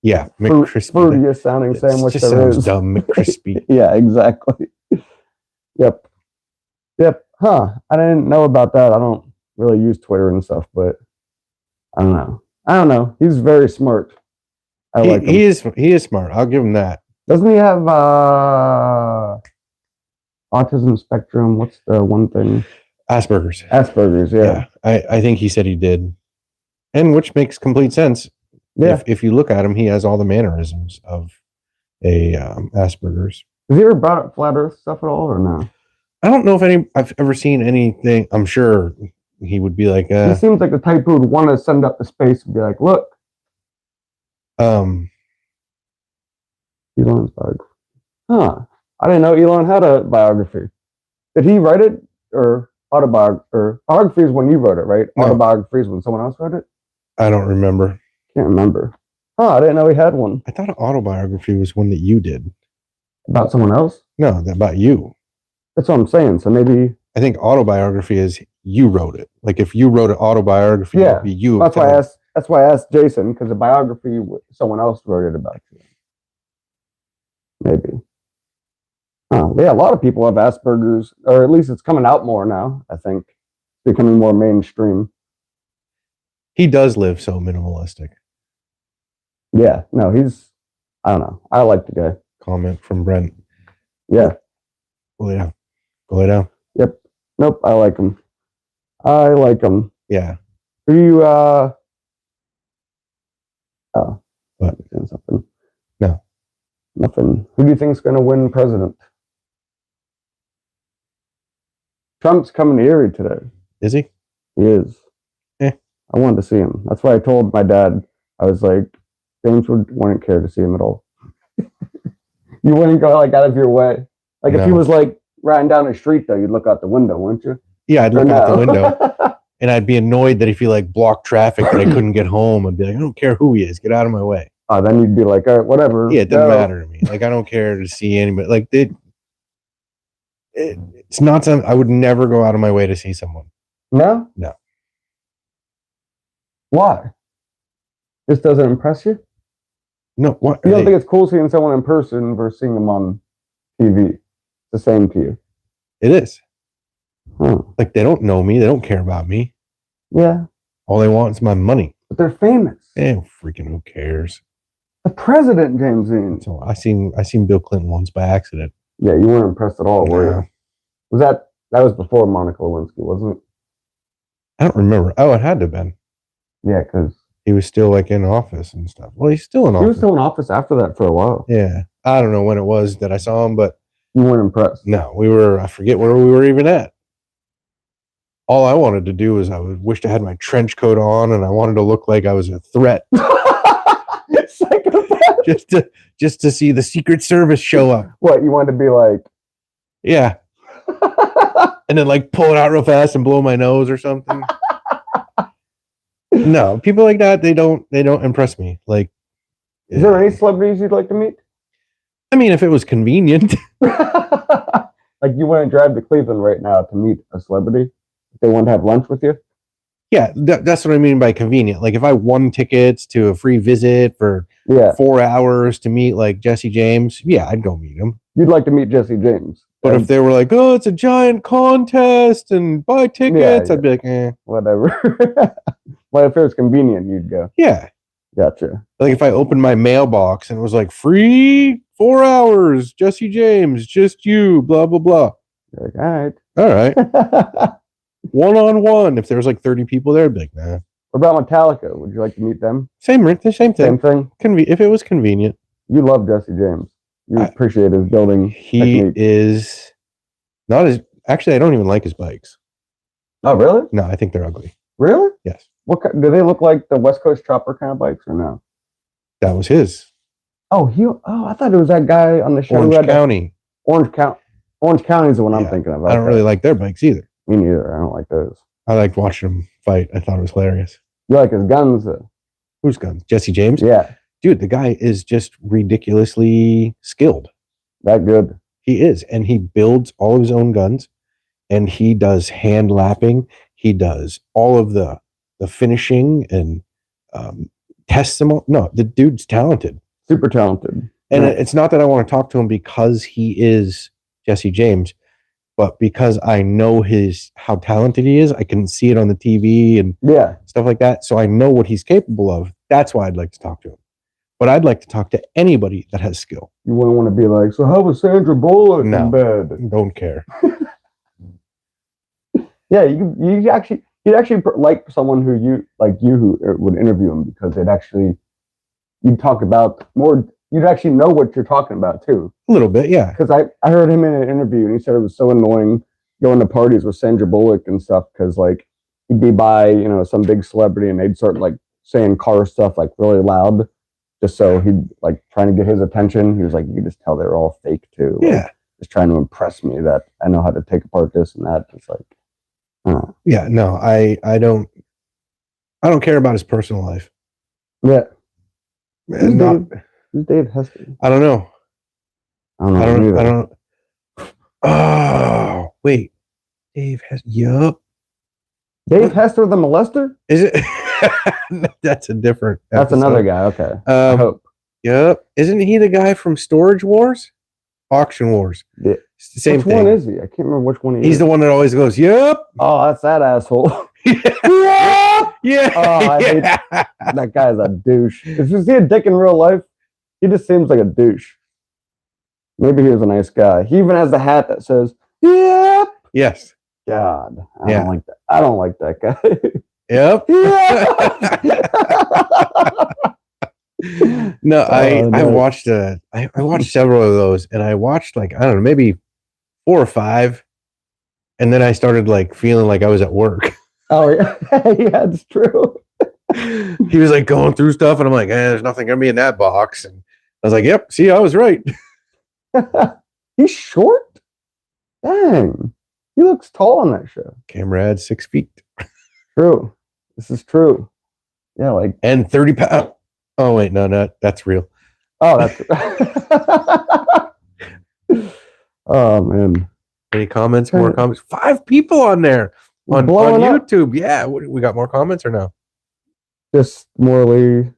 Yeah, McCrispy. Fruitiest sounding sandwich just there sounds is. dumb, McCrispy. Yeah, exactly. Yep. Huh. I didn't know about that. I don't really use Twitter and stuff, but I don't know. He's very smart. I like him. He is smart. I'll give him that. Doesn't he have autism spectrum? What's the one thing? Asperger's, yeah. I think he said he did. And which makes complete sense. Yeah. If you look at him, he has all the mannerisms of a Asperger's. Has he ever brought up flat Earth stuff at all, or no? I don't know if I've ever seen anything. I'm sure he would be like... he seems like the type who would want to send up to space and be like, look. Elon's biography. Huh. I didn't know Elon had a biography. Did he write it, or autobiography? Or biography is when you wrote it, right? No. Autobiography is when someone else wrote it? I don't remember. Can't remember. Oh, I didn't know he had one. I thought an autobiography was one that you did. About someone else? No, about you. That's what I'm saying. So maybe... I think autobiography is you wrote it. Like if you wrote an autobiography, it would be you. That's why I asked Jason, because a biography, someone else wrote it about you. Maybe. Oh, yeah, a lot of people have Asperger's, or at least it's coming out more now, I think. It's becoming more mainstream. He does live so minimalistic. Yeah, no, I don't know. I like the guy. Comment from Brent. Yeah. Go lay down. Yep. Nope, I like him. Yeah. Who do you, what? Something. No. Nothing. Who do you think is going to win president? Trump's coming to Erie today. Is he? He is. I wanted to see him. That's why I told my dad. I was like, James wouldn't care to see him at all. You wouldn't go like out of your way. Like if he was like riding down the street, though, you'd look out the window, wouldn't you? Yeah, I'd look out the window. And I'd be annoyed that if he like blocked traffic that I couldn't get home, I'd be like, I don't care who he is, get out of my way. Then you'd be like, all right, whatever. Yeah, it doesn't matter to me. Like I don't care to see anybody. Like it's not something I would never go out of my way to see someone. No? No. Why? This doesn't impress you? No. What? You don't think it's cool seeing someone in person versus seeing them on TV? It's the same to you. It is. Huh. Like they don't know me. They don't care about me. Yeah. All they want is my money. But they're famous. Freaking who cares? The president, James Dean. So I seen Bill Clinton once by accident. Yeah, you weren't impressed at all, were you? Was that was before Monica Lewinsky, wasn't it? I don't remember. Oh, it had to have been. Yeah, because he was still like in office and stuff. Well, he's still in He office. was still in office after that for a while. Yeah. I don't know when it was that I saw him, but You weren't impressed. no, I forget where we were even at. All I wanted to do was wished I had my trench coat on and I wanted to look like I was a threat. Psychopath. just to see the Secret Service show up. What, you wanted to be like? Yeah. And then like pull it out real fast and blow my nose or something. No, people like that, they don't impress me. Like, is there any celebrities you'd like to meet? I mean, if it was convenient. Like you want to drive to Cleveland right now to meet a celebrity? If they want to have lunch with you? Yeah, that's what I mean by convenient. Like if I won tickets to a free visit for 4 hours to meet like Jesse James, yeah, I'd go meet him. You'd like to meet Jesse James. But if they were like, oh, it's a giant contest and buy tickets, I'd be like, whatever. But if it was convenient, you'd go. Yeah. Gotcha. Like if I opened my mailbox and it was like free 4 hours, Jesse James, just you, blah, blah, blah. You're like, all right. One-on-one. If there was like 30 people there, I'd be like, nah. What about Metallica? Would you like to meet them? Same thing. Same thing. If it was convenient. You love Jesse James. You appreciate his building technique. Is not as... Actually, I don't even like his bikes. Oh, really? No, I think they're ugly. Really? Yes. Do they look like the West Coast Chopper kind of bikes or no? That was his. Oh, I thought it was that guy on the show. Orange County. Orange County is the one I'm thinking of. I don't really like their bikes either. Me neither. I don't like those. I liked watching them fight. I thought it was hilarious. You like his guns, though? Whose guns? Jesse James? Yeah. Dude, the guy is just ridiculously skilled. That good. He is. And he builds all of his own guns. And he does hand lapping. He does all of the finishing and tests them all. No, the dude's talented. Super talented. And it's not that I want to talk to him because he is Jesse James, but because I know how talented he is. I can see it on the TV and stuff like that. So I know what he's capable of. That's why I'd like to talk to him. But I'd like to talk to anybody that has skill. You wouldn't want to be like, so how was Sandra Bullock in bed? Don't care. Yeah, you'd actually like someone who would interview him because you'd talk about more. You'd actually know what you're talking about too. A little bit, yeah. Because I heard him in an interview and he said it was so annoying going to parties with Sandra Bullock and stuff because like he'd be by some big celebrity and they'd start like saying car stuff like really loud just so he'd like trying to get his attention. He was like, you could just tell they're all fake too. Yeah. Like, just trying to impress me that I know how to take apart this and that. It's like, yeah, no, I don't care about his personal life. Yeah. Who's Dave Hester? I don't know. I don't know. Oh, wait. Dave Hester. Yup. Dave Hester the molester? Is it? That's a different episode. That's another guy. Okay. I hope. Yep. Isn't he the guy from Storage Wars? Auction Wars. Yeah. It's the same which thing. One is he? I can't remember which one he is. He's the one that always goes, yep. Oh, that's that asshole. Yeah. Oh, I hate that guy's a douche. Is he a dick in real life? He just seems like a douche. Maybe he was a nice guy. He even has the hat that says, yep. Yes. God. I don't like that. I don't like that guy. Yep. No, I watched I watched several of those and I watched like, I don't know, maybe 4 or 5. And then I started like feeling like I was at work. Oh yeah. Yeah, it's true. He was like going through stuff and I'm like, there's nothing gonna be in that box. And I was like, yep, see, I was right. He's short? Dang. He looks tall on that show. Camera had 6 feet. True. This is true. Yeah, like and 30 pounds. Oh wait, no, that's real. Oh, that's oh man. Any comments? More comments? 5 people on there on YouTube. Up. Yeah, we got more comments or no? Just Morley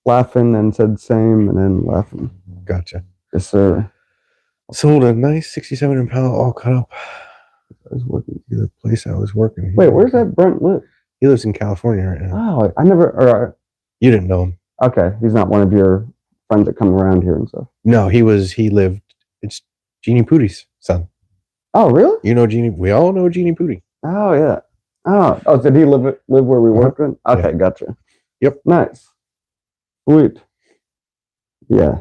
laughing and said same and then laughing. Gotcha. Yes, sir. Sold a nice 67 Impala all cut up. I was working at the place I was working. Wait, where's that Brent live? He lives in California right now. Oh, I never. You didn't know him. Okay, he's not one of your friends that come around here and stuff. No, he lived. It's Jeannie Pootie's son. Oh, really? You know Jeannie? We all know Jeannie Pootie. Oh, yeah. Oh, did he live where we worked in? Okay, gotcha. Yep. Nice. Sweet. Yeah.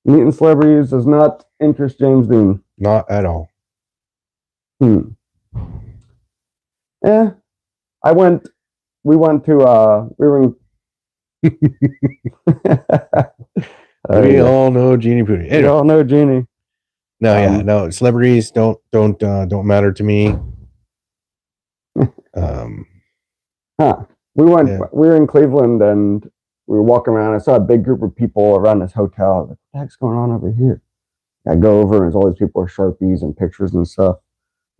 Meeting celebrities does not interest James Dean. Not at all. Yeah. We went to we were in We all know Jeannie Pooty. we Anyway, all know Jeannie. no. Celebrities don't matter to me. We were in Cleveland and we were walking around. I saw a big group of people around this hotel. I was like, what the heck's going on over here? I go over and there's all these people with Sharpies and pictures and stuff.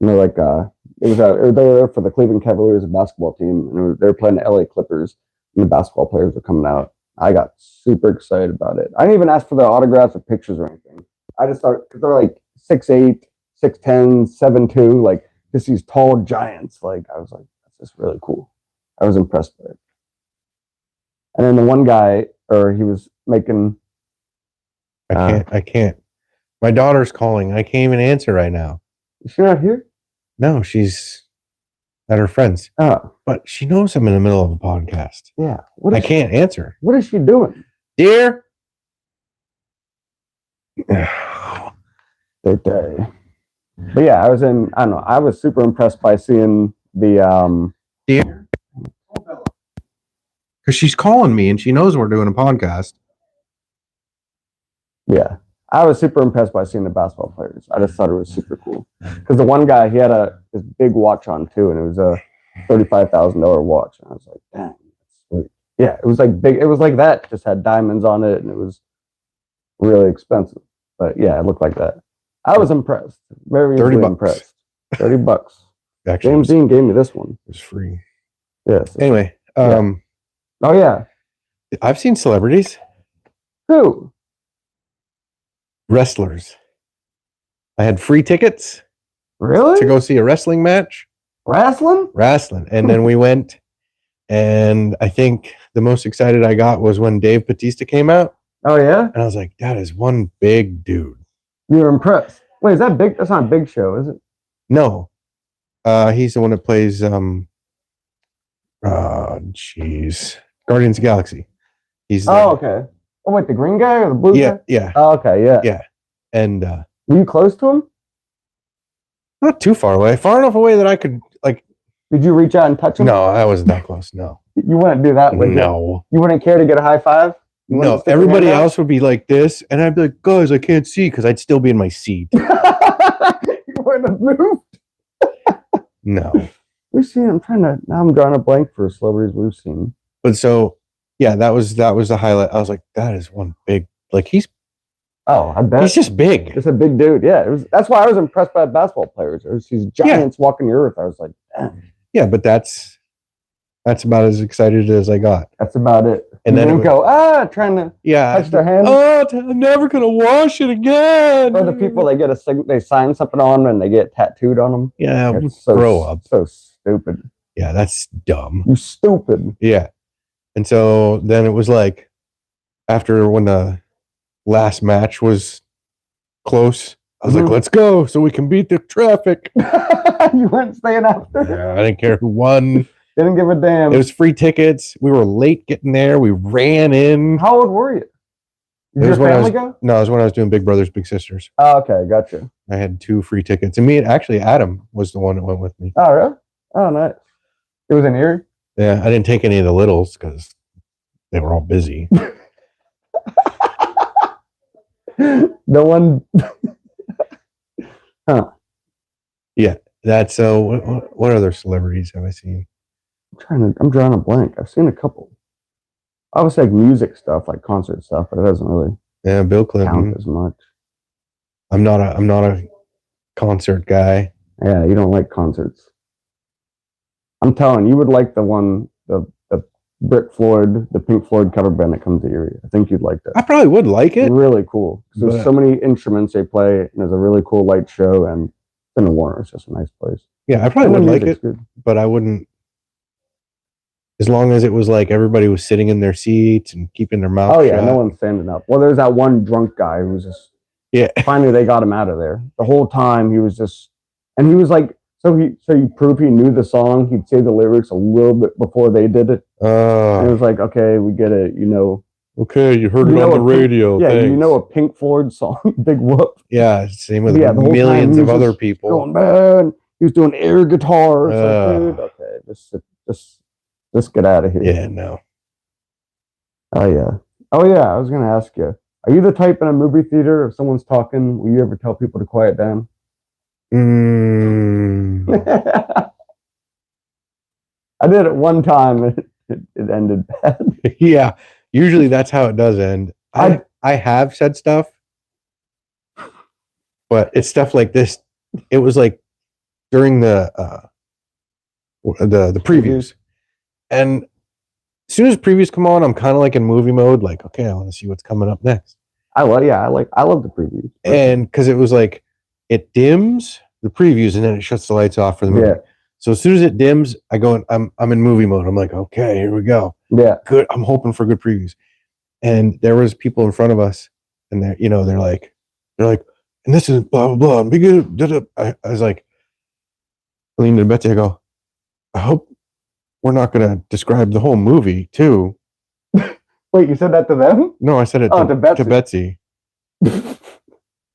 And they're like, they were there for the Cleveland Cavaliers basketball team, and they were playing the LA Clippers, and the basketball players were coming out. I got super excited about it. I didn't even ask for the autographs or pictures or anything. I just thought, because they're like 6'8", 6'10", 7'2", like just these tall giants. Like, I was like, that's just really cool. I was impressed by it. And then the one guy, he was making. I can't. My daughter's calling. I can't even answer right now. Is she not here? No, she's at her friend's. Oh. But she knows I'm in the middle of a podcast. Yeah. I can't answer. What is she doing? Dear. Good day. But yeah, I don't know. I was super impressed by seeing the Dear. Because she's calling me and she knows we're doing a podcast. Yeah. I was super impressed by seeing the basketball players. I just thought it was super cool. Because the one guy, he had this big watch on too, and it was a $35,000 watch. And I was like, dang, that's sweet. Yeah, it was like big. It was like that. Just had diamonds on it, and it was really expensive. But yeah, it looked like that. I was impressed. Very easily impressed. $30. Actually, James Dean gave me this one. It was free. Yes. Anyway. Yeah. Oh yeah. I've seen celebrities. Who? Wrestlers. I had free tickets. Really? To go see a wrestling match. Wrestling? And then we went, and I think the most excited I got was when Dave Bautista came out. Oh yeah? And I was like, that is one big dude. You were impressed. Wait, is that big? That's not a Big Show, is it? No. He's the one that plays Guardians of the Galaxy. He's okay. Oh wait, the green guy or the blue guy? Yeah. Oh, okay, yeah. Yeah. And were you close to him? Not too far away. Far enough away that I could Did you reach out and touch him? No, I wasn't that close. No. You wouldn't do that, would you? No. You wouldn't care to get a high five? No, everybody else would be like this, and I'd be like, guys, I can't see, because I'd still be in my seat. You wouldn't have moved. No. We've seen, now I'm drawing a blank for celebrities we've seen. But so, yeah, that was the highlight. I was like, that is one big, he's. Oh, I bet. He's just big. Just a big dude. Yeah. That's why I was impressed by basketball players. There's these giants walking the earth. I was like, damn. Yeah, but that's about as excited as I got. That's about it. And then you go, trying to touch their hand. Oh, I'm never going to wash it again. Or the people they sign something on and they get tattooed on them. Yeah, grow up. So stupid. Yeah, that's dumb. You stupid. Yeah. And so then it was like, after when the last match was close, I was like, let's go so we can beat the traffic. You weren't staying after? Yeah, I didn't care who won. Didn't give a damn. It was free tickets. We were late getting there. We ran in. How old were you? Did your family go? No, it was when I was doing Big Brothers Big Sisters. Oh, okay, gotcha. I had 2 free tickets. And Adam was the one that went with me. Oh, really? Oh, nice. It was in Erie? Yeah, I didn't take any of the littles because they were all busy. No one. Huh. Yeah, that's so. What other celebrities have I seen? I'm drawing a blank. I've seen a couple. Obviously, like music stuff, like concert stuff, but it doesn't really Bill Clinton count as much. I'm not a concert guy. Yeah, you don't like concerts. I'm telling you, would like the Pink Floyd cover band that comes to Erie. I think you'd like that. I probably would like it. Really cool. There's so many instruments they play, and there's a really cool light show, and in the Warner, it's just a nice place. Yeah, I probably would like it, but I wouldn't. As long as it was like everybody was sitting in their seats and keeping their mouth shut. Oh yeah, no one's standing up. Well, there's that one drunk guy who was just. Yeah. Finally, they got him out of there. The whole time he was just, and he was like So you prove he knew the song. He'd say the lyrics a little bit before they did it. And it was like, okay, we get it. Okay, you heard it on the radio. Yeah, thanks. a Pink Floyd song, Big Whoop. Yeah, same with the whole millions time of other people. Going, man, he was doing air guitar. It's like, dude, okay, just get out of here. Yeah, no. Oh yeah. I was gonna ask you, are you the type in a movie theater if someone's talking, will you ever tell people to quiet down? I did it one time and it ended bad. Yeah, usually that's how it does end. I have said stuff, but it's stuff like this. It was like during the previews, and as soon as previews come on, I'm kind of like in movie mode. Like, okay, I want to see what's coming up next. I love the previews, and because it was like it dims the previews and then it shuts the lights off for the movie. Yeah. So as soon as it dims, I go. I'm in movie mode. I'm like, okay, here we go. Yeah, good. I'm hoping for good previews. And there was people in front of us, and they're like, and this is blah blah blah. I was like, I leaned to Betsy. I go, I hope we're not going to describe the whole movie too. Wait, you said that to them? No, I said it to Betsy.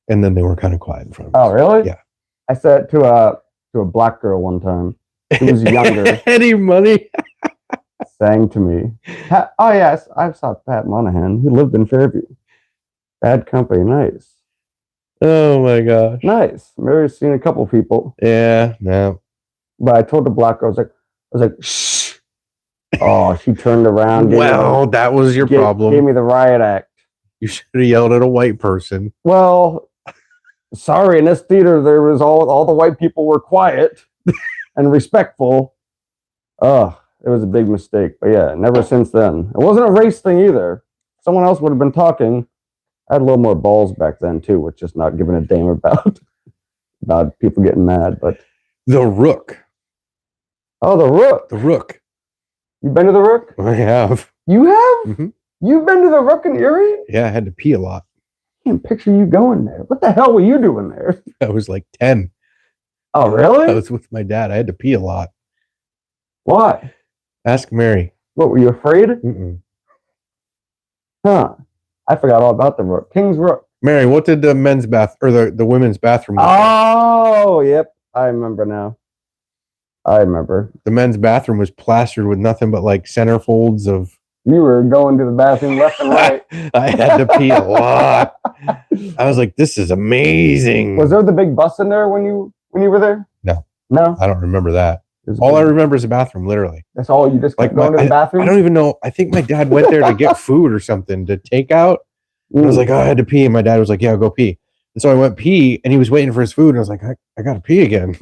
And then they were kind of quiet in front of us. Oh, really? Yeah. I said it to a black girl one time. Who was younger. Any money? Sang to me. Yes, I saw Pat Monahan. He lived in Fairview. Bad Company, nice. Oh my gosh. Nice. Mary's seen a couple people. Yeah, no. But I told the black girl, I was like, shh. Oh, she turned around. Well, that was your problem. Gave me the riot act. You should have yelled at a white person. Well, sorry, in this theater there was all the white people were quiet and respectful. It was a big mistake. But yeah, never since then. It wasn't a race thing either. Someone else would have been talking. I had a little more balls back then too, with just not giving a damn about people getting mad. But the Rook. Oh, the Rook. The Rook. You been to the Rook? I have. You have? Mm-hmm. You've been to the Rook in Erie? Yeah, I had to pee a lot. I can't picture you going there. What the hell were you doing there? I was like 10. Oh, really? I was with my dad. I had to pee a lot. Why? Ask Mary. What, were you afraid? Mm-mm. Huh. I forgot all about the Rook. King's Rook. Mary, what did the men's bath or the women's bathroom look like? Oh, yep. I remember now. I remember. The men's bathroom was plastered with nothing but like centerfolds of. You were going to the bathroom left and right. I had to pee a lot. I was like, this is amazing. Was there the big bus in there when you were there? No. No? I don't remember that. All I remember is the bathroom, literally. That's all you just kept going to the bathroom? I don't even know. I think my dad went there to get food or something to take out. I was like, oh, I had to pee. And my dad was like, yeah, I'll go pee. And so I went pee and he was waiting for his food. And I was like, I got to pee again.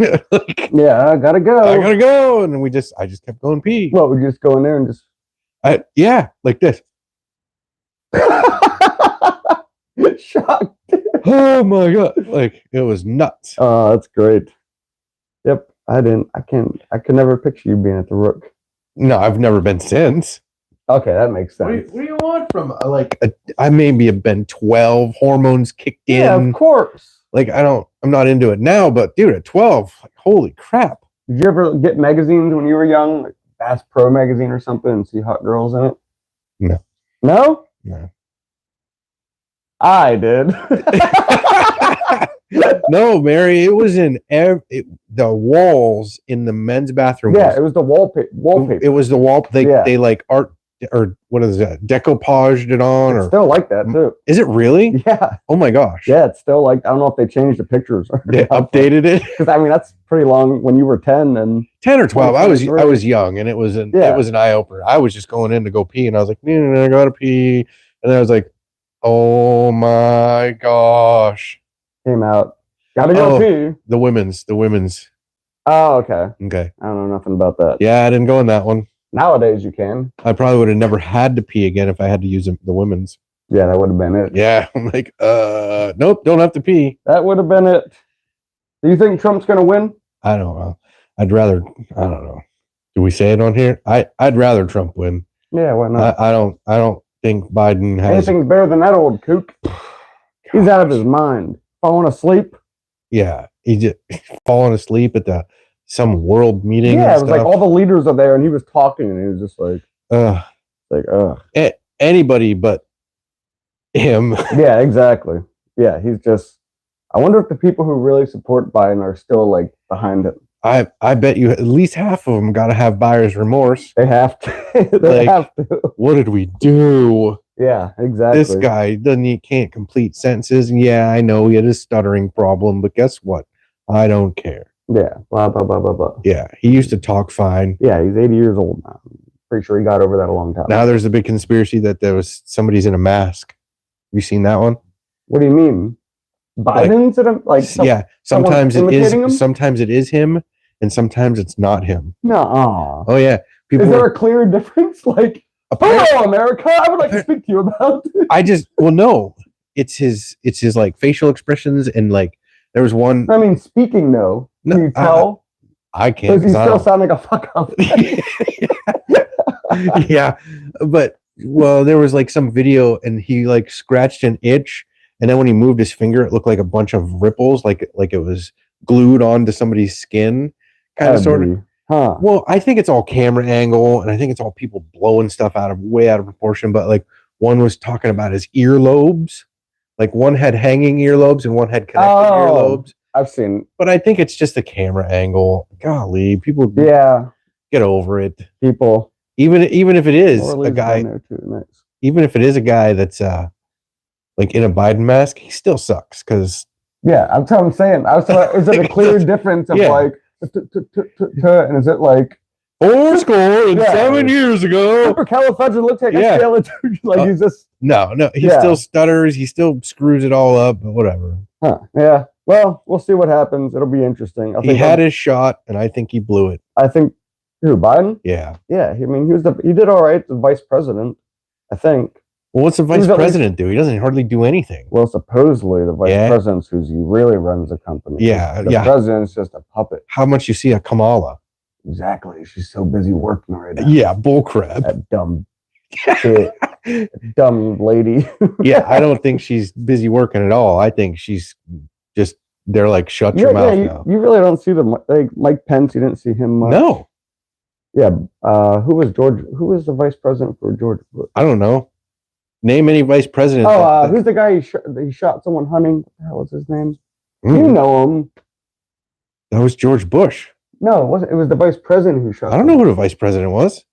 Yeah, I got to go. I got to go. And I just kept going pee. Well, we just go in there and just. Yeah, like this. Shocked. Oh my God. Like it was nuts. Oh, that's great. Yep. I could never picture you being at the Rook. No, I've never been since. Okay, that makes sense. What do you want from I maybe have been 12, hormones kicked in. Yeah, of course. Like I'm not into it now, but dude, at 12, like, holy crap. Did you ever get magazines when you were young, like Bass Pro magazine or something, and see hot girls in it? No. No? No. I did. No, Mary, it was in the walls in the men's bathroom. Yeah, it was the wallpaper. It was the wall. They like art or what is that? Decoupaged it on, it's or still like that too. Is it really? Yeah. Oh my gosh. Yeah, it's still like I don't know if they changed the pictures or they updated it. Because I mean that's pretty long when you were 10 and 10 or 12. I was young and it was an eye opener. I was just going in to go pee and I was like, I gotta pee, and then I was like, oh my gosh. Came out. Gotta go pee. The women's. Oh, okay. Okay. I don't know nothing about that. Yeah, I didn't go in that one. Nowadays you can. I probably would have never had to pee again if I had to use the women's. Yeah, that would have been it. Yeah. I'm like, nope, don't have to pee. That would have been it. Do you think Trump's gonna win? I don't know. I don't know. Do we say it on here? I'd rather Trump win. Yeah, why not? I don't think Biden has anything's better than that old kook. He's out of his mind. Falling asleep. Yeah, he just falling asleep at the some world meeting. Yeah, and it was like stuff. all the leaders are there, and he was talking, and he was just like, Anybody but him. Yeah, exactly. Yeah, he's just. I wonder if the people who really support Biden are still like behind him. I bet you at least half of them got to have buyer's remorse. They have to. They Like, have to. What did we do? Yeah, exactly. This guy can't complete sentences. And yeah, I know he had a stuttering problem, but guess what? I don't care. Yeah, blah blah blah blah blah. Yeah, he used to talk fine. Yeah, he's 80 years old now. Pretty sure he got over that a long time. Now there's a big conspiracy that there was somebody's in a mask. Have you seen that one? What do you mean? Biden's in a yeah. Sometimes it is. him? Sometimes it is him, and sometimes it's not him. No. Oh yeah. Is there a clear difference? Like, hello, America. I would like to speak to you about. No. It's his like facial expressions and like there was one. I mean, speaking though, can you tell? I can't. Does he still sound like a fuck up? Yeah, but there was like some video and he like scratched an itch, and then when he moved his finger, it looked like a bunch of ripples, like it was glued onto somebody's skin, kind of sort of. Huh. Well, I think it's all camera angle, and I think it's all people blowing stuff way out of proportion. But like one was talking about his earlobes, like one had hanging earlobes and one had connected earlobes. I've seen, but I think it's just a camera angle. Golly, people, get over it. People. Even if it is a guy, even if it is a guy that's like in a Biden mask, he still sucks because that's what I'm saying. Is it a clear difference of like, and is it like 7 years ago? Supercalifragilistic. Like he's just no. He still stutters. He still screws it all up. But whatever. Huh? Yeah. Well, we'll see what happens. It'll be interesting. He had his shot, and I think he blew it. I think. Who, Biden? Yeah. Yeah. I mean, he did all right. The vice president, I think. Well, what's the vice president do? He doesn't hardly do anything. Well, supposedly the vice president's who really runs the company. Yeah. The president's just a puppet. How much you see a Kamala? Exactly. She's so busy working right now. Yeah, bullcrap. That dumb shit. Dumb lady. Yeah, I don't think she's busy working at all. I think she's just, they're like, shut your mouth now. You really don't see them. Like Mike Pence, you didn't see him much. No. Yeah. Who was the vice president for George Bush? I don't know. Name any vice president. Who's the guy he shot someone hunting? What the hell was his name? You know him. That was George Bush. No, it wasn't. It was the vice president who shot. I don't know who the vice president was.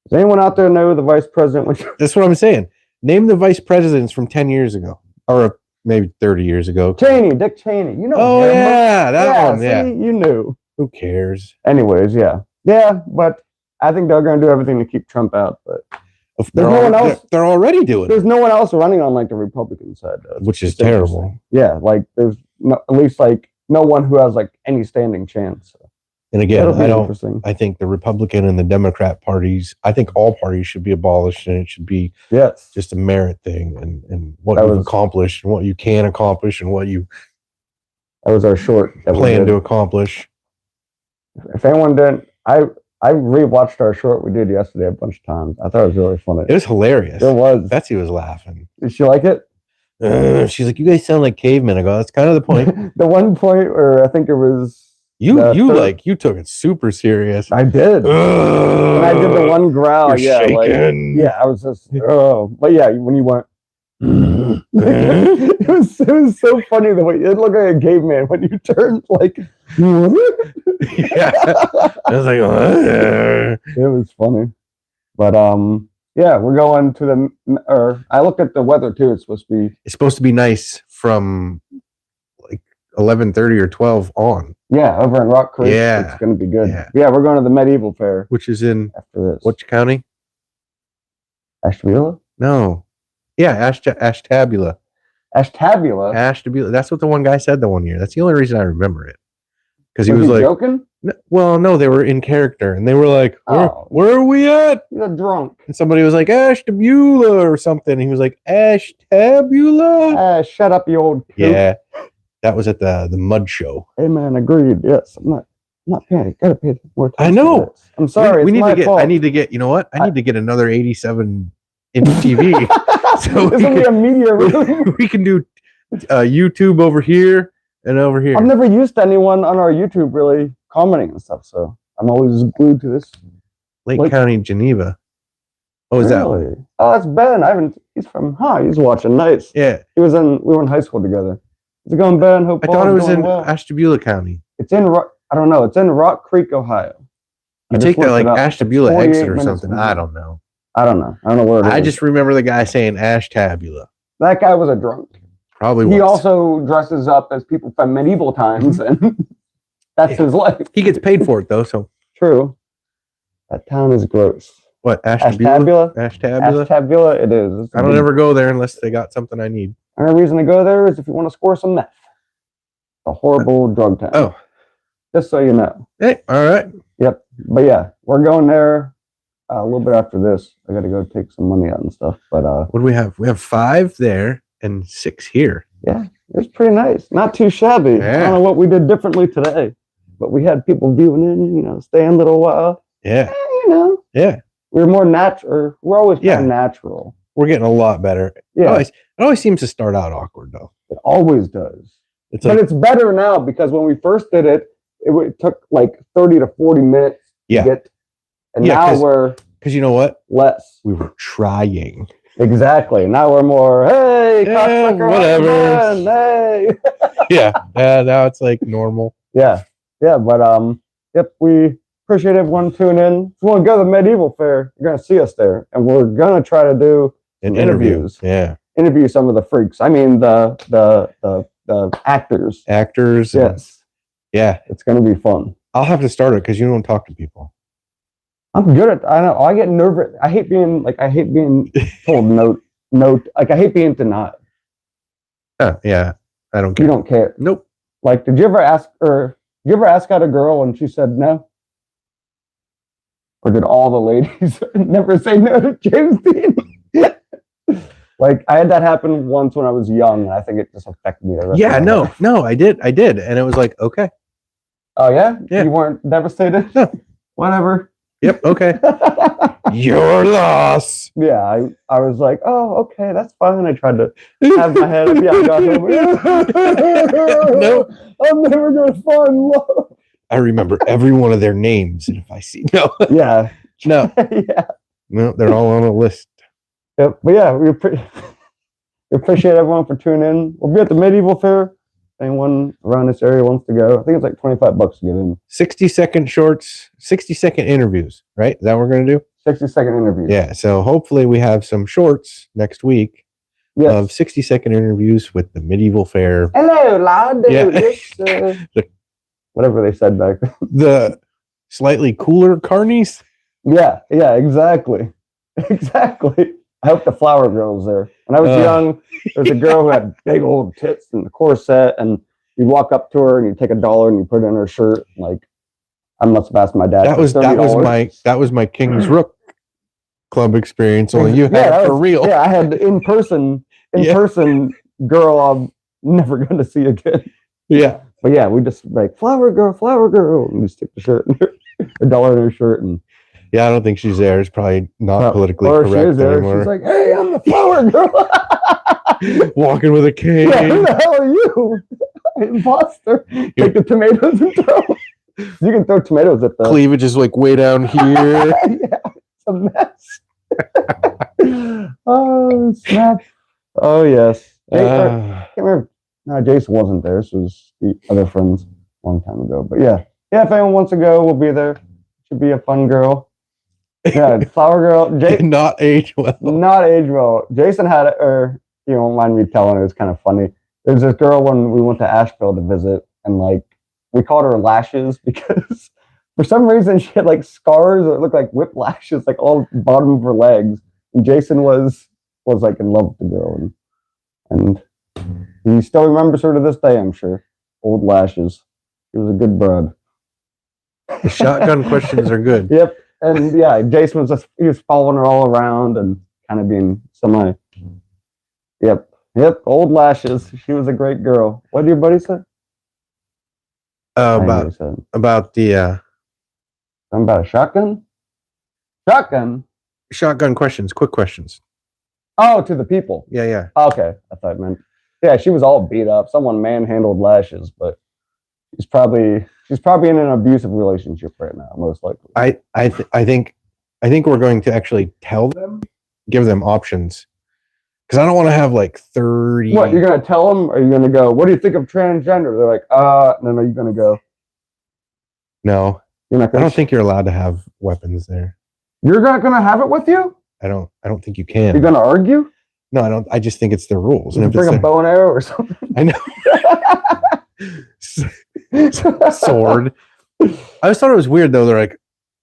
Does anyone out there know who the vice president was? That's what I'm saying. Name the vice presidents from 10 years ago. Or maybe 30 years ago. Dick Cheney. You know him. That one. Yeah. You knew. Who cares? Anyways, yeah. Yeah, but I think they're going to do everything to keep Trump out. But there's no one else. They're already doing it. There's no one else running on like the Republican side, though. Which is terrible. Yeah, like there's at least like no one who has like any standing chance. And again, I think the Republican and the Democrat parties, I think all parties should be abolished, and it should be just a merit thing, and what you've accomplished and what you can accomplish and what you that was our short plan to accomplish. If anyone didn't, I rewatched our short we did yesterday a bunch of times. I thought it was really funny. It was hilarious. It was. Betsy was laughing. Did she like it? She's like, you guys sound like cavemen. I go, that's kind of the point. The one point where I think it was you took it super serious. I did. And I did the one growl. You're shaking. I was just but yeah, when you went it was so funny the way it looked like a caveman when you turned like yeah. I was like, it was funny. But yeah, we're going to I looked at the weather too. It's supposed to be nice from like 11:30 or 12 on. Yeah, over in Rock Creek. Yeah. It's gonna be good. Yeah, we're going to the medieval fair. Which is in after this. Which county? Ashtabula? No. Yeah, Ashtabula. Ashtabula? Ashtabula. That's what the one guy said the one year. That's the only reason I remember it. Because he was like joking? Well, no, they were in character, and they were like, "Where are we at?" You're drunk. And somebody was like, "Ashtabula" or something. And he was like, "Ashtabula." Shut up, you old. Coot. Yeah, that was at the mud show. Hey man, agreed. Yes, I'm not paying. Gotta pay more attention. I know. To this. I'm sorry. We need to get. Fault. I need to get. You know what? I need to get another 87-inch TV. So this will be a media room. We can do YouTube over here. and over here. I've never used anyone on our YouTube really commenting and stuff, so I'm always glued to this. Lake County, Geneva. Oh, is that Really? Oh, that's Ben. He's from, he's watching. Nice. Yeah. We were in high school together. How's it going, Ben? Hope I thought it was in well. Ashtabula County. It's in, I don't know. It's in Rock Creek, Ohio. You take that like Ashtabula exit or something. I don't know. I don't know where it is. I just remember the guy saying Ashtabula. That guy was a drunk. Probably He was. also dresses up as people from medieval times, and that's his life. He gets paid for it, though, so. True. That town is gross. What, Ashtabula? Ashtabula? Ashtabula, it is. I don't ever go there unless they got something I need. The only reason to go there is if you want to score some meth. A horrible drug town. Oh. Just so you know. Hey, all right. Yep. But yeah, we're going there a little bit after this. I got to go take some money out and stuff. But what do we have? We have 5 there and 6 here. Yeah, it was pretty nice. Not too shabby. Yeah. I don't know what we did differently today, but we had people viewing in, staying a little while. Yeah. Yeah. We were more natural. We're always kind of natural. We're getting a lot better. Yeah. It always seems to start out awkward, though. It always does. But it's better now because when we first did it, it took like 30 to 40 minutes to get. And now we're... Because you know what? Less. We were trying. Exactly. Now we're more, hey, whatever. Hey. Yeah. Now it's like normal. Yeah. Yeah. But, yep, we appreciate everyone tuning in. If you want to go to the medieval fair, you're going to see us there. And we're going to try to do interviews. Yeah. Interview some of the freaks. I mean, the actors. Actors. Yes. Yeah. It's going to be fun. I'll have to start it because you don't talk to people. I'm good at, I know, I get nervous. I hate being told no, like I hate being denied. Yeah. I don't care. You don't care. Nope. Like, did you ever ask out a girl and she said no? Or did all the ladies never say no to James Dean? Like, I had that happen once when I was young, and I think it just affected me. Yeah, no, I did. And it was like, okay. Oh, yeah? Yeah. You weren't devastated? No. Whatever. Yep, okay. Your loss. Yeah, I was like, oh, okay, that's fine. I tried to have my head up. Yeah, I got home. No, I'm never going to find love. I remember every one of their names, and if I see yeah, yeah, no, they're all on a list. Yep, but yeah, we appreciate everyone for tuning in. We'll be at the medieval fair. If anyone around this area wants to go, I think it's like $25 to get in. 60-second shorts, 60-second interviews, right? Is that what we're gonna do? 60-second interviews. Yeah. So hopefully we have some shorts next week. Yes. Of 60-second interviews with the medieval fair. Hello, lad. Yeah. Whatever they said back then. The slightly cooler carnies. Yeah, exactly. Exactly. I hope the flower girl's there. When I was young, there was a girl who had big old tits and a corset, and you walk up to her and you take $1 and you put it in her shirt. Like, I must have asked my dad. That was my King's Rook Club experience. Only you had it for real. Yeah, I had in person girl I'm never going to see again. Yeah. But yeah, we just like flower girl, and we stick the shirt in her, $1 in her shirt, and yeah, I don't think she's there. It's probably not politically correct she is there. anymore. She's like, "Hey, I'm the flower girl." Walking with a cane. Yeah, who the hell are you? Imposter. Take the tomatoes and throw. You can throw tomatoes at the cleavage is like way down here. Yeah, it's a mess. Oh snap! Oh yes. I can't remember. No, Jason wasn't there. This was the other friends a long time ago. But yeah. If anyone wants to go, we'll be there. Should be a fun girl. Yeah, flower girl. Not age well. Not age well. Jason had it, or you won't mind me telling it. It was kind of funny. There's this girl when we went to Asheville to visit, and like we called her Lashes because for some reason she had like scars that looked like whiplashes, like all bottom of her legs. And Jason was like in love with the girl, and he still remembers her to this day, I'm sure. Old Lashes. He was a good broad. The shotgun questions are good. Yep. And yeah, Jason he was following her all around and kind of being semi. Yep. Old Lashes. She was a great girl. What did your buddy say? About the something about a shotgun? Shotgun questions, quick questions. Oh, to the people. Yeah. Okay. I thought it meant Yeah, she was all beat up. Someone manhandled Lashes, but she's probably in an abusive relationship right now, most likely. I think we're going to actually tell them, give them options, because I don't want to have like 30. What, you're gonna tell them? Or are you gonna go, what do you think of transgender? They're like, no, you're gonna go. No, you're not gonna I don't think you're allowed to have weapons there. You're not gonna have it with you? I don't think you can. You're gonna argue? No, I don't. I just think it's the rules. You bring a bow and arrow or something. I know. Sword. I always thought it was weird though. They're like,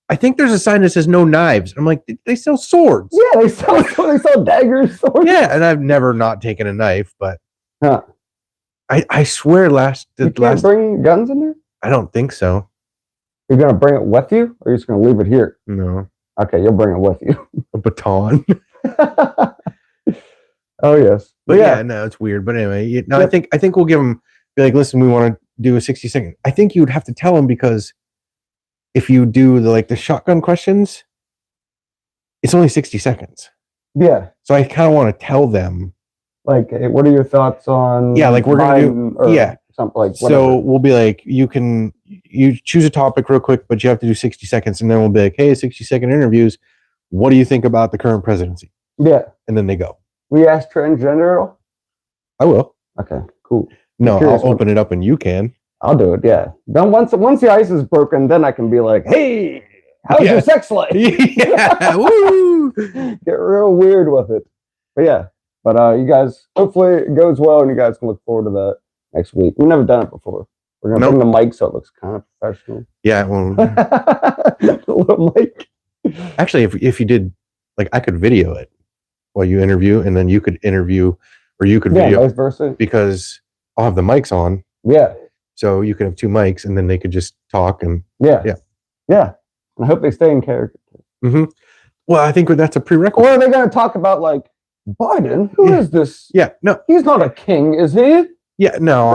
I think there's a sign that says no knives. I'm like, they sell swords. Yeah, they sell daggers, swords. Yeah, and I've never not taken a knife, but I swear you can't bring guns in there? I don't think so. You're gonna bring it with you, or you're just gonna leave it here? No. Okay, you'll bring it with you. A baton. Oh yes. But yeah, no, it's weird. But anyway, no, yep. I think we'll give them, be like, listen, we want to do a 60-second. I think you would have to tell them, because if you do the shotgun questions, it's only 60 seconds. Yeah. So I kind of want to tell them, like, hey, what are your thoughts on? Yeah, like we're gonna do. Yeah. Something like. Whatever. So we'll be like, you choose a topic real quick, but you have to do 60 seconds, and then we'll be like, hey, 60-second interviews. What do you think about the current presidency? Yeah. And then they go. We ask transgender at all? I will. Okay, cool. No, I'll open it up and you can. I'll do it, yeah. Then once the ice is broken, then I can be like, hey, how's your sex life? Yeah, woo! Get real weird with it. But yeah, you guys, hopefully it goes well, and you guys can look forward to that next week. We've never done it before. We're going to bring the mic so it looks kind of professional. Yeah, well. A little mic. Actually, if you did, I could video it while you interview, and then you could interview, or you could video, vice versa, because I'll have the mics on. Yeah. So you could have two mics, and then they could just talk and yeah. And I hope they stay in character. Mm-hmm. Well, I think that's a prerequisite. Or are they going to talk about Biden? Who is this? Yeah, no, he's not a king, is he? Yeah, no,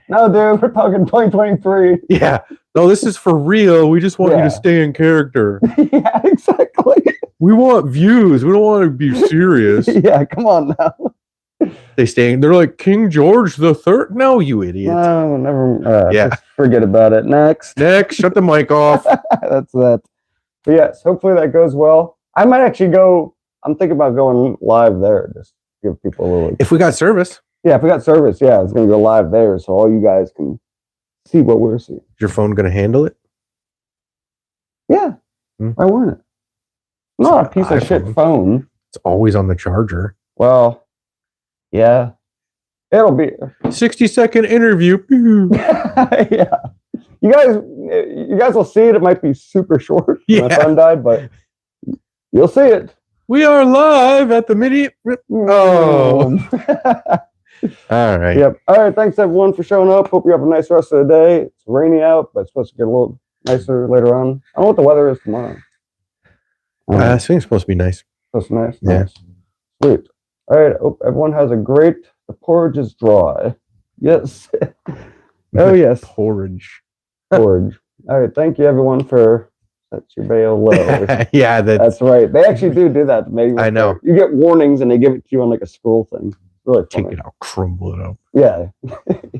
no, dude, we're talking 2023. Yeah, no, this is for real. We just want you to stay in character. Yeah, exactly. We want views. We don't want to be serious. Yeah, come on now. They're like King George the Third. No, you idiot. No, never. Just forget about it. Next, shut the mic off. That's that. But yes, hopefully that goes well. I might actually go. I'm thinking about going live there. Just give people a little. If we got service. Yeah, if we got service, it's going to go live there, so all you guys can see what we're seeing. Is your phone going to handle it? Yeah. Why wouldn't it? Not a piece of shit phone. It's always on the charger. Well, yeah. It'll be 60-second interview. Yeah. You guys will see it. It might be super short. My phone died, but you'll see it. We are live at the midi. Oh. All right. Yep. All right. Thanks everyone for showing up. Hope you have a nice rest of the day. It's rainy out, but it's supposed to get a little nicer later on. I don't know what the weather is tomorrow. I think it's supposed to be nice. Supposed to be nice. Yeah. Nice. Sweet. All right. Hope everyone has a great. The porridge is dry. Yes. Oh yes. Porridge. All right. Thank you everyone for. That's your bail low. Yeah, that's right. They actually do that. Maybe I know. You get warnings and they give it to you on a scroll thing. Really funny. Take it out, crumble it up. Yeah.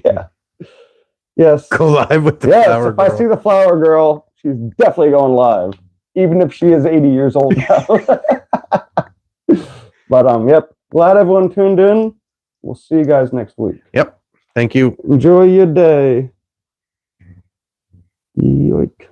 Yeah. Yes. Go live with the flower girl. If I see the flower girl, she's definitely going live, even if she is 80 years old now. But yep. Glad everyone tuned in. We'll see you guys next week. Yep. Thank you. Enjoy your day. Yoink.